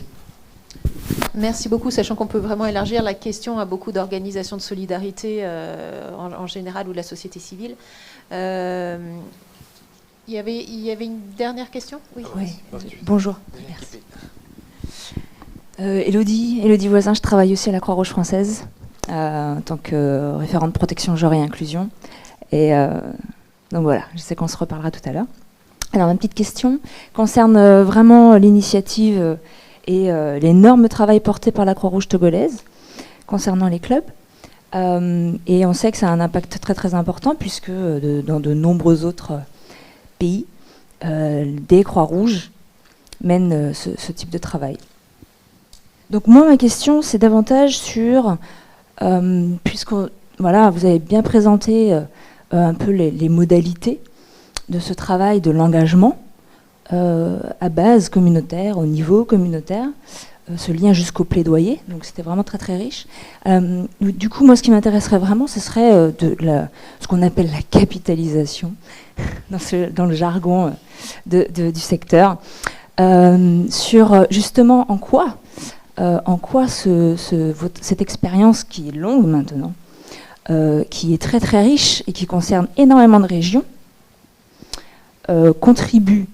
Merci beaucoup, sachant qu'on peut vraiment élargir la question à beaucoup d'organisations de solidarité en général ou de la société civile. Il y avait une dernière question ? Oui. Bonjour. Élodie Voisin, je travaille aussi à la Croix-Rouge française en tant que référente protection genre et inclusion. Et donc voilà, je sais qu'on se reparlera tout à l'heure. Alors ma petite question concerne vraiment l'initiative et l'énorme travail porté par la Croix-Rouge togolaise concernant les clubs. Et on sait que ça a un impact très très important puisque dans de nombreux autres pays, des Croix-Rouges mènent ce type de travail. Donc moi, ma question, c'est davantage sur, puisque voilà, vous avez bien présenté un peu les modalités de ce travail de l'engagement à base communautaire, au niveau communautaire, ce lien jusqu'au plaidoyer, donc c'était vraiment très très riche. Du coup, moi, ce qui m'intéresserait vraiment, ce serait ce qu'on appelle la capitalisation dans le jargon du secteur, sur justement en quoi cette expérience qui est longue maintenant, qui est très très riche et qui concerne énormément de régions, contribue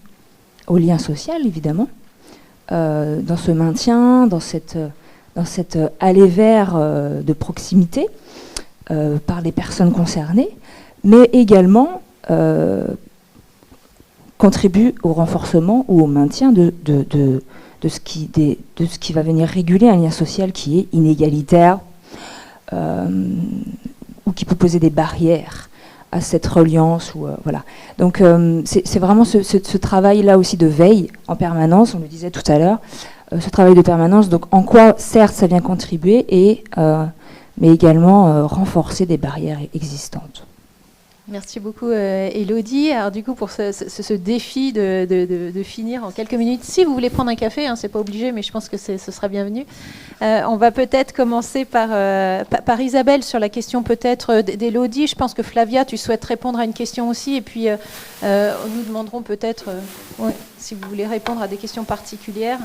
au lien social, évidemment, dans ce maintien, dans cette allée vers de proximité par les personnes concernées, mais également contribue au renforcement ou au maintien de ce qui va venir réguler un lien social qui est inégalitaire ou qui peut poser des barrières à cette reliance. Voilà. Donc c'est vraiment ce travail-là aussi de veille en permanence, on le disait tout à l'heure, ce travail de permanence, donc en quoi certes ça vient contribuer, mais également renforcer des barrières existantes. Merci beaucoup Élodie. Alors du coup pour ce défi de finir en quelques minutes, si vous voulez prendre un café, c'est pas obligé, mais je pense que ce sera bienvenu. On va peut-être commencer par Isabelle sur la question peut-être d'Élodie. Je pense que Flavia, tu souhaites répondre à une question aussi, et puis nous demanderons peut-être si vous voulez répondre à des questions particulières.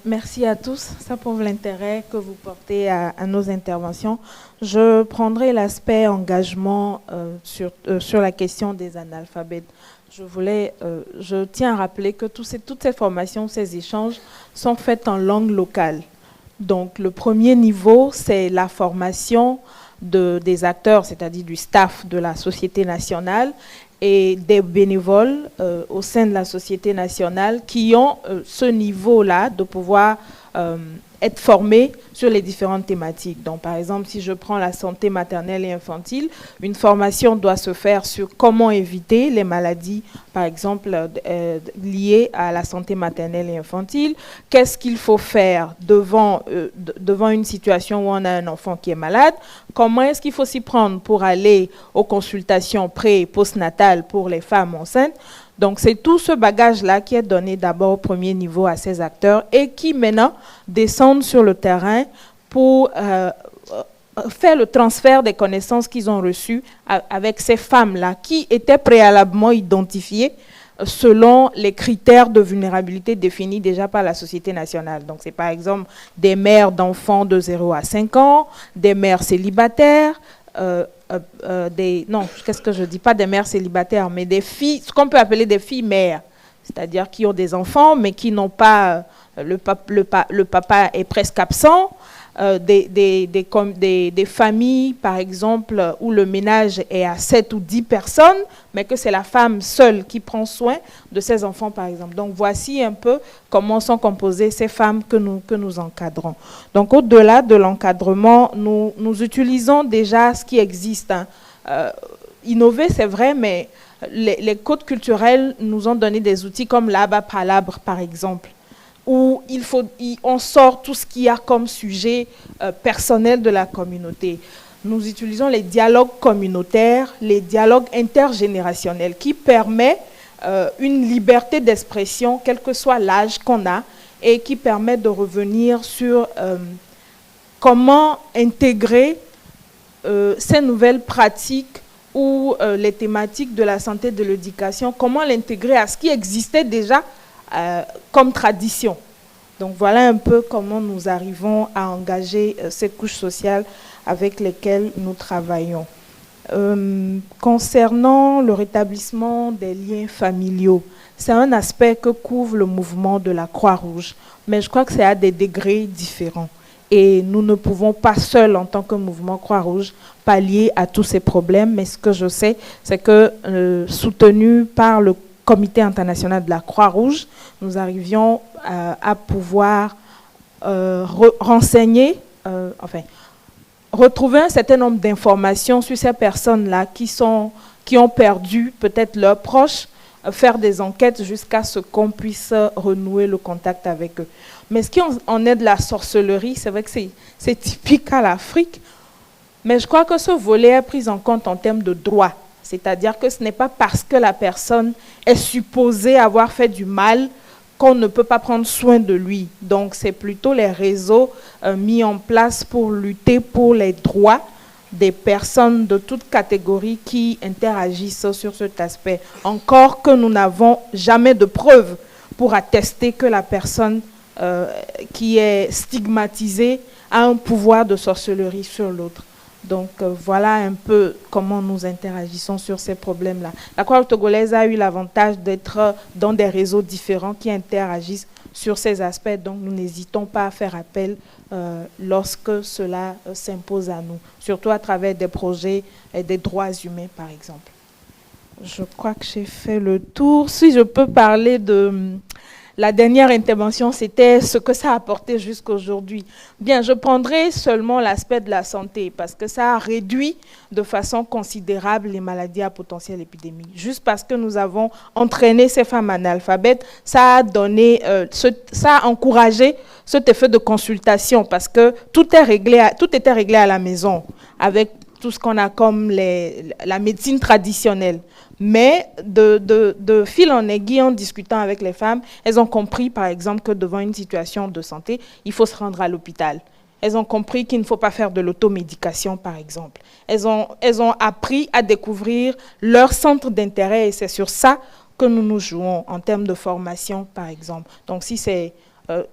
Merci à tous, ça prouve l'intérêt que vous portez à nos interventions. Je prendrai l'aspect engagement sur la question des analphabètes. Je tiens à rappeler que toutes ces formations, ces échanges sont faits en langue locale. Donc le premier niveau, c'est la formation des acteurs, c'est-à-dire du staff de la Société nationale, et des bénévoles au sein de la Société nationale qui ont ce niveau-là de pouvoir être formés sur les différentes thématiques. Donc, par exemple, si je prends la santé maternelle et infantile, une formation doit se faire sur comment éviter les maladies, par exemple, liées à la santé maternelle et infantile. Qu'est-ce qu'il faut faire devant une situation où on a un enfant qui est malade? Comment est-ce qu'il faut s'y prendre pour aller aux consultations pré- et postnatales pour les femmes enceintes? Donc, c'est tout ce bagage-là qui est donné d'abord au premier niveau à ces acteurs et qui, maintenant, descendent sur le terrain pour faire le transfert des connaissances qu'ils ont reçues avec ces femmes-là qui étaient préalablement identifiées selon les critères de vulnérabilité définis déjà par la Société nationale. Donc, c'est par exemple des mères d'enfants de 0 à 5 ans, des mères célibataires, qu'est-ce que je dis, pas des mères célibataires, mais des filles, ce qu'on peut appeler des filles mères, c'est-à-dire qui ont des enfants, mais qui n'ont pas, le papa est presque absent, des familles, par exemple, où le ménage est à 7 ou 10 personnes, mais que c'est la femme seule qui prend soin de ses enfants, par exemple. Donc, voici un peu comment sont composées ces femmes que nous encadrons. Donc, au-delà de l'encadrement, nous utilisons déjà ce qui existe. Innover, c'est vrai, mais les codes culturels nous ont donné des outils comme l'Aba Palabre, par exemple, où on sort tout ce qu'il y a comme sujet personnel de la communauté. Nous utilisons les dialogues communautaires, les dialogues intergénérationnels qui permettent une liberté d'expression, quel que soit l'âge qu'on a, et qui permet de revenir sur comment intégrer ces nouvelles pratiques ou les thématiques de la santé et de l'éducation, comment l'intégrer à ce qui existait déjà comme tradition. Donc voilà un peu comment nous arrivons à engager ces couches sociales avec lesquelles nous travaillons. Concernant le rétablissement des liens familiaux, c'est un aspect que couvre le mouvement de la Croix-Rouge, mais je crois que c'est à des degrés différents. Et nous ne pouvons pas seuls, en tant que mouvement Croix-Rouge, pallier à tous ces problèmes, mais ce que je sais, c'est que, soutenu par le Comité international de la Croix-Rouge, nous arrivions à pouvoir retrouver un certain nombre d'informations sur ces personnes-là qui ont perdu peut-être leurs proches, faire des enquêtes jusqu'à ce qu'on puisse renouer le contact avec eux. Mais ce qui en est de la sorcellerie, c'est vrai que c'est typique à l'Afrique, mais je crois que ce volet est pris en compte en termes de droit. C'est-à-dire que ce n'est pas parce que la personne est supposée avoir fait du mal qu'on ne peut pas prendre soin de lui. Donc, c'est plutôt les réseaux mis en place pour lutter pour les droits des personnes de toute catégorie qui interagissent sur cet aspect. Encore que nous n'avons jamais de preuves pour attester que la personne qui est stigmatisée a un pouvoir de sorcellerie sur l'autre. Donc, voilà un peu comment nous interagissons sur ces problèmes-là. La Croix togolaise a eu l'avantage d'être dans des réseaux différents qui interagissent sur ces aspects. Donc, nous n'hésitons pas à faire appel lorsque cela s'impose à nous, surtout à travers des projets des droits humains, par exemple. Je crois que j'ai fait le tour. Si je peux parler de... La dernière intervention, c'était ce que ça a apporté jusqu'aujourd'hui. Bien, je prendrai seulement l'aspect de la santé parce que ça a réduit de façon considérable les maladies à potentiel épidémique. Juste parce que nous avons entraîné ces femmes analphabètes, ça a donné, ça a encouragé cet effet de consultation parce que tout était réglé à la maison avec tout ce qu'on a comme la médecine traditionnelle. Mais de fil en aiguille, en discutant avec les femmes, elles ont compris, par exemple, que devant une situation de santé, il faut se rendre à l'hôpital. Elles ont compris qu'il ne faut pas faire de l'automédication, par exemple. Elles ont appris à découvrir leur centre d'intérêt et c'est sur ça que nous nous jouons en termes de formation, par exemple. Donc, si c'est,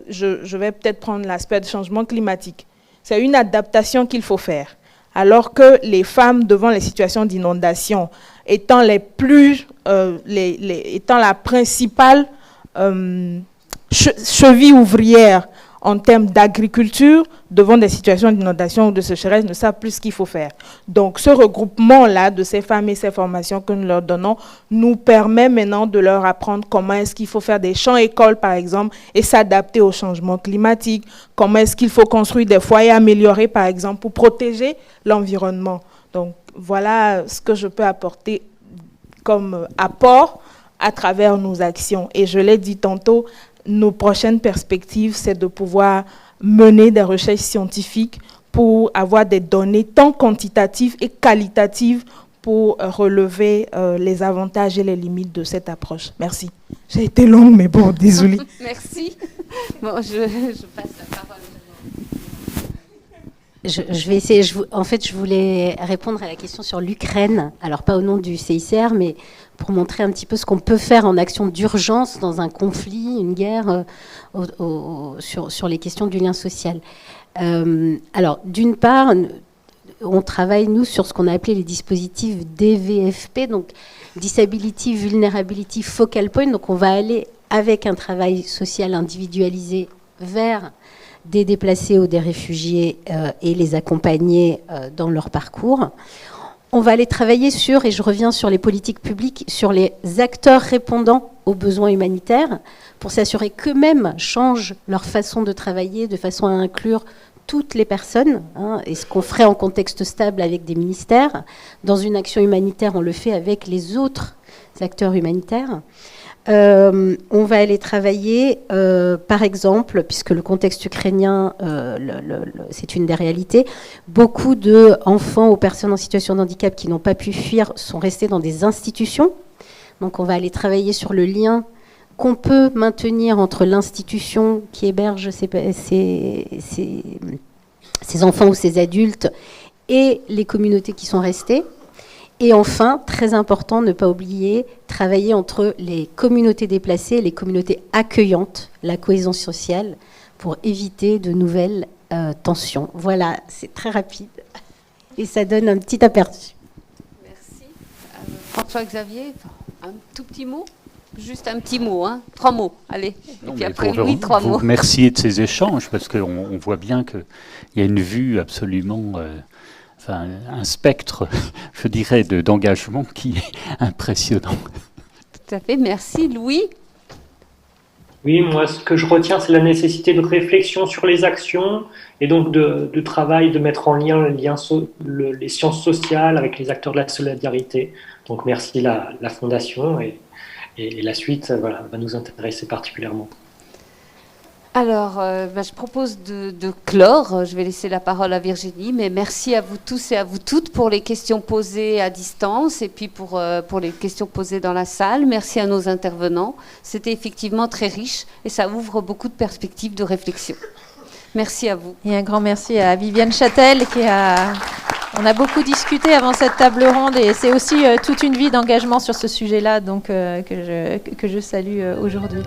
je vais peut-être prendre l'aspect du changement climatique. C'est une adaptation qu'il faut faire. Alors que les femmes, devant les situations d'inondation, étant étant la principale cheville ouvrière en termes d'agriculture, devant des situations d'inondation ou de sécheresse, ne savent plus ce qu'il faut faire. Donc, ce regroupement-là de ces femmes et ces formations que nous leur donnons nous permet maintenant de leur apprendre comment est-ce qu'il faut faire des champs-écoles, par exemple, et s'adapter au changement climatique, comment est-ce qu'il faut construire des foyers améliorés, par exemple, pour protéger l'environnement. Donc, voilà ce que je peux apporter comme apport à travers nos actions. Et je l'ai dit tantôt, nos prochaines perspectives, c'est de pouvoir mener des recherches scientifiques pour avoir des données tant quantitatives et qualitatives pour relever les avantages et les limites de cette approche. Merci. J'ai été longue, mais bon, désolée. Merci. Bon, je passe la parole. Je vais essayer. En fait, je voulais répondre à la question sur l'Ukraine. Alors, pas au nom du CICR, mais pour montrer un petit peu ce qu'on peut faire en action d'urgence dans un conflit, une guerre, sur les questions du lien social. Alors, d'une part, on travaille, nous, sur ce qu'on a appelé les dispositifs DVFP, donc Disability Vulnerability Focal Point. Donc, on va aller avec un travail social individualisé vers des déplacés ou des réfugiés et les accompagner dans leur parcours. On va aller travailler sur, et je reviens sur les politiques publiques, sur les acteurs répondant aux besoins humanitaires pour s'assurer qu'eux-mêmes changent leur façon de travailler de façon à inclure toutes les personnes, et ce qu'on ferait en contexte stable avec des ministères. Dans une action humanitaire, on le fait avec les autres acteurs humanitaires. On va aller travailler, par exemple, puisque le contexte ukrainien, c'est une des réalités, beaucoup d'enfants ou personnes en situation de handicap qui n'ont pas pu fuir sont restés dans des institutions. Donc on va aller travailler sur le lien qu'on peut maintenir entre l'institution qui héberge ces enfants ou ces adultes et les communautés qui sont restées. Et enfin, très important, ne pas oublier, travailler entre les communautés déplacées et les communautés accueillantes, la cohésion sociale, pour éviter de nouvelles tensions. Voilà, c'est très rapide. Et ça donne un petit aperçu. Merci. François-Xavier, un tout petit mot? Juste un petit mot, hein. 3 mots, allez. Non, et puis après, Louis, 3 mots. Vous remercier de ces échanges, parce qu'on voit bien qu'il y a une vue absolument... un spectre, je dirais, d'engagement qui est impressionnant. Tout à fait, merci. Louis? Oui, moi, ce que je retiens, c'est la nécessité de réflexion sur les actions et donc de travail, de mettre en lien les sciences sociales avec les acteurs de la solidarité. Donc, merci la Fondation et la suite va nous intéresser particulièrement. Alors, je propose de clore. Je vais laisser la parole à Virginie, mais merci à vous tous et à vous toutes pour les questions posées à distance et puis pour les questions posées dans la salle. Merci à nos intervenants. C'était effectivement très riche et ça ouvre beaucoup de perspectives de réflexion. Merci à vous. Et un grand merci à Viviane Châtel on a beaucoup discuté avant cette table ronde et c'est aussi toute une vie d'engagement sur ce sujet-là donc, que je salue aujourd'hui.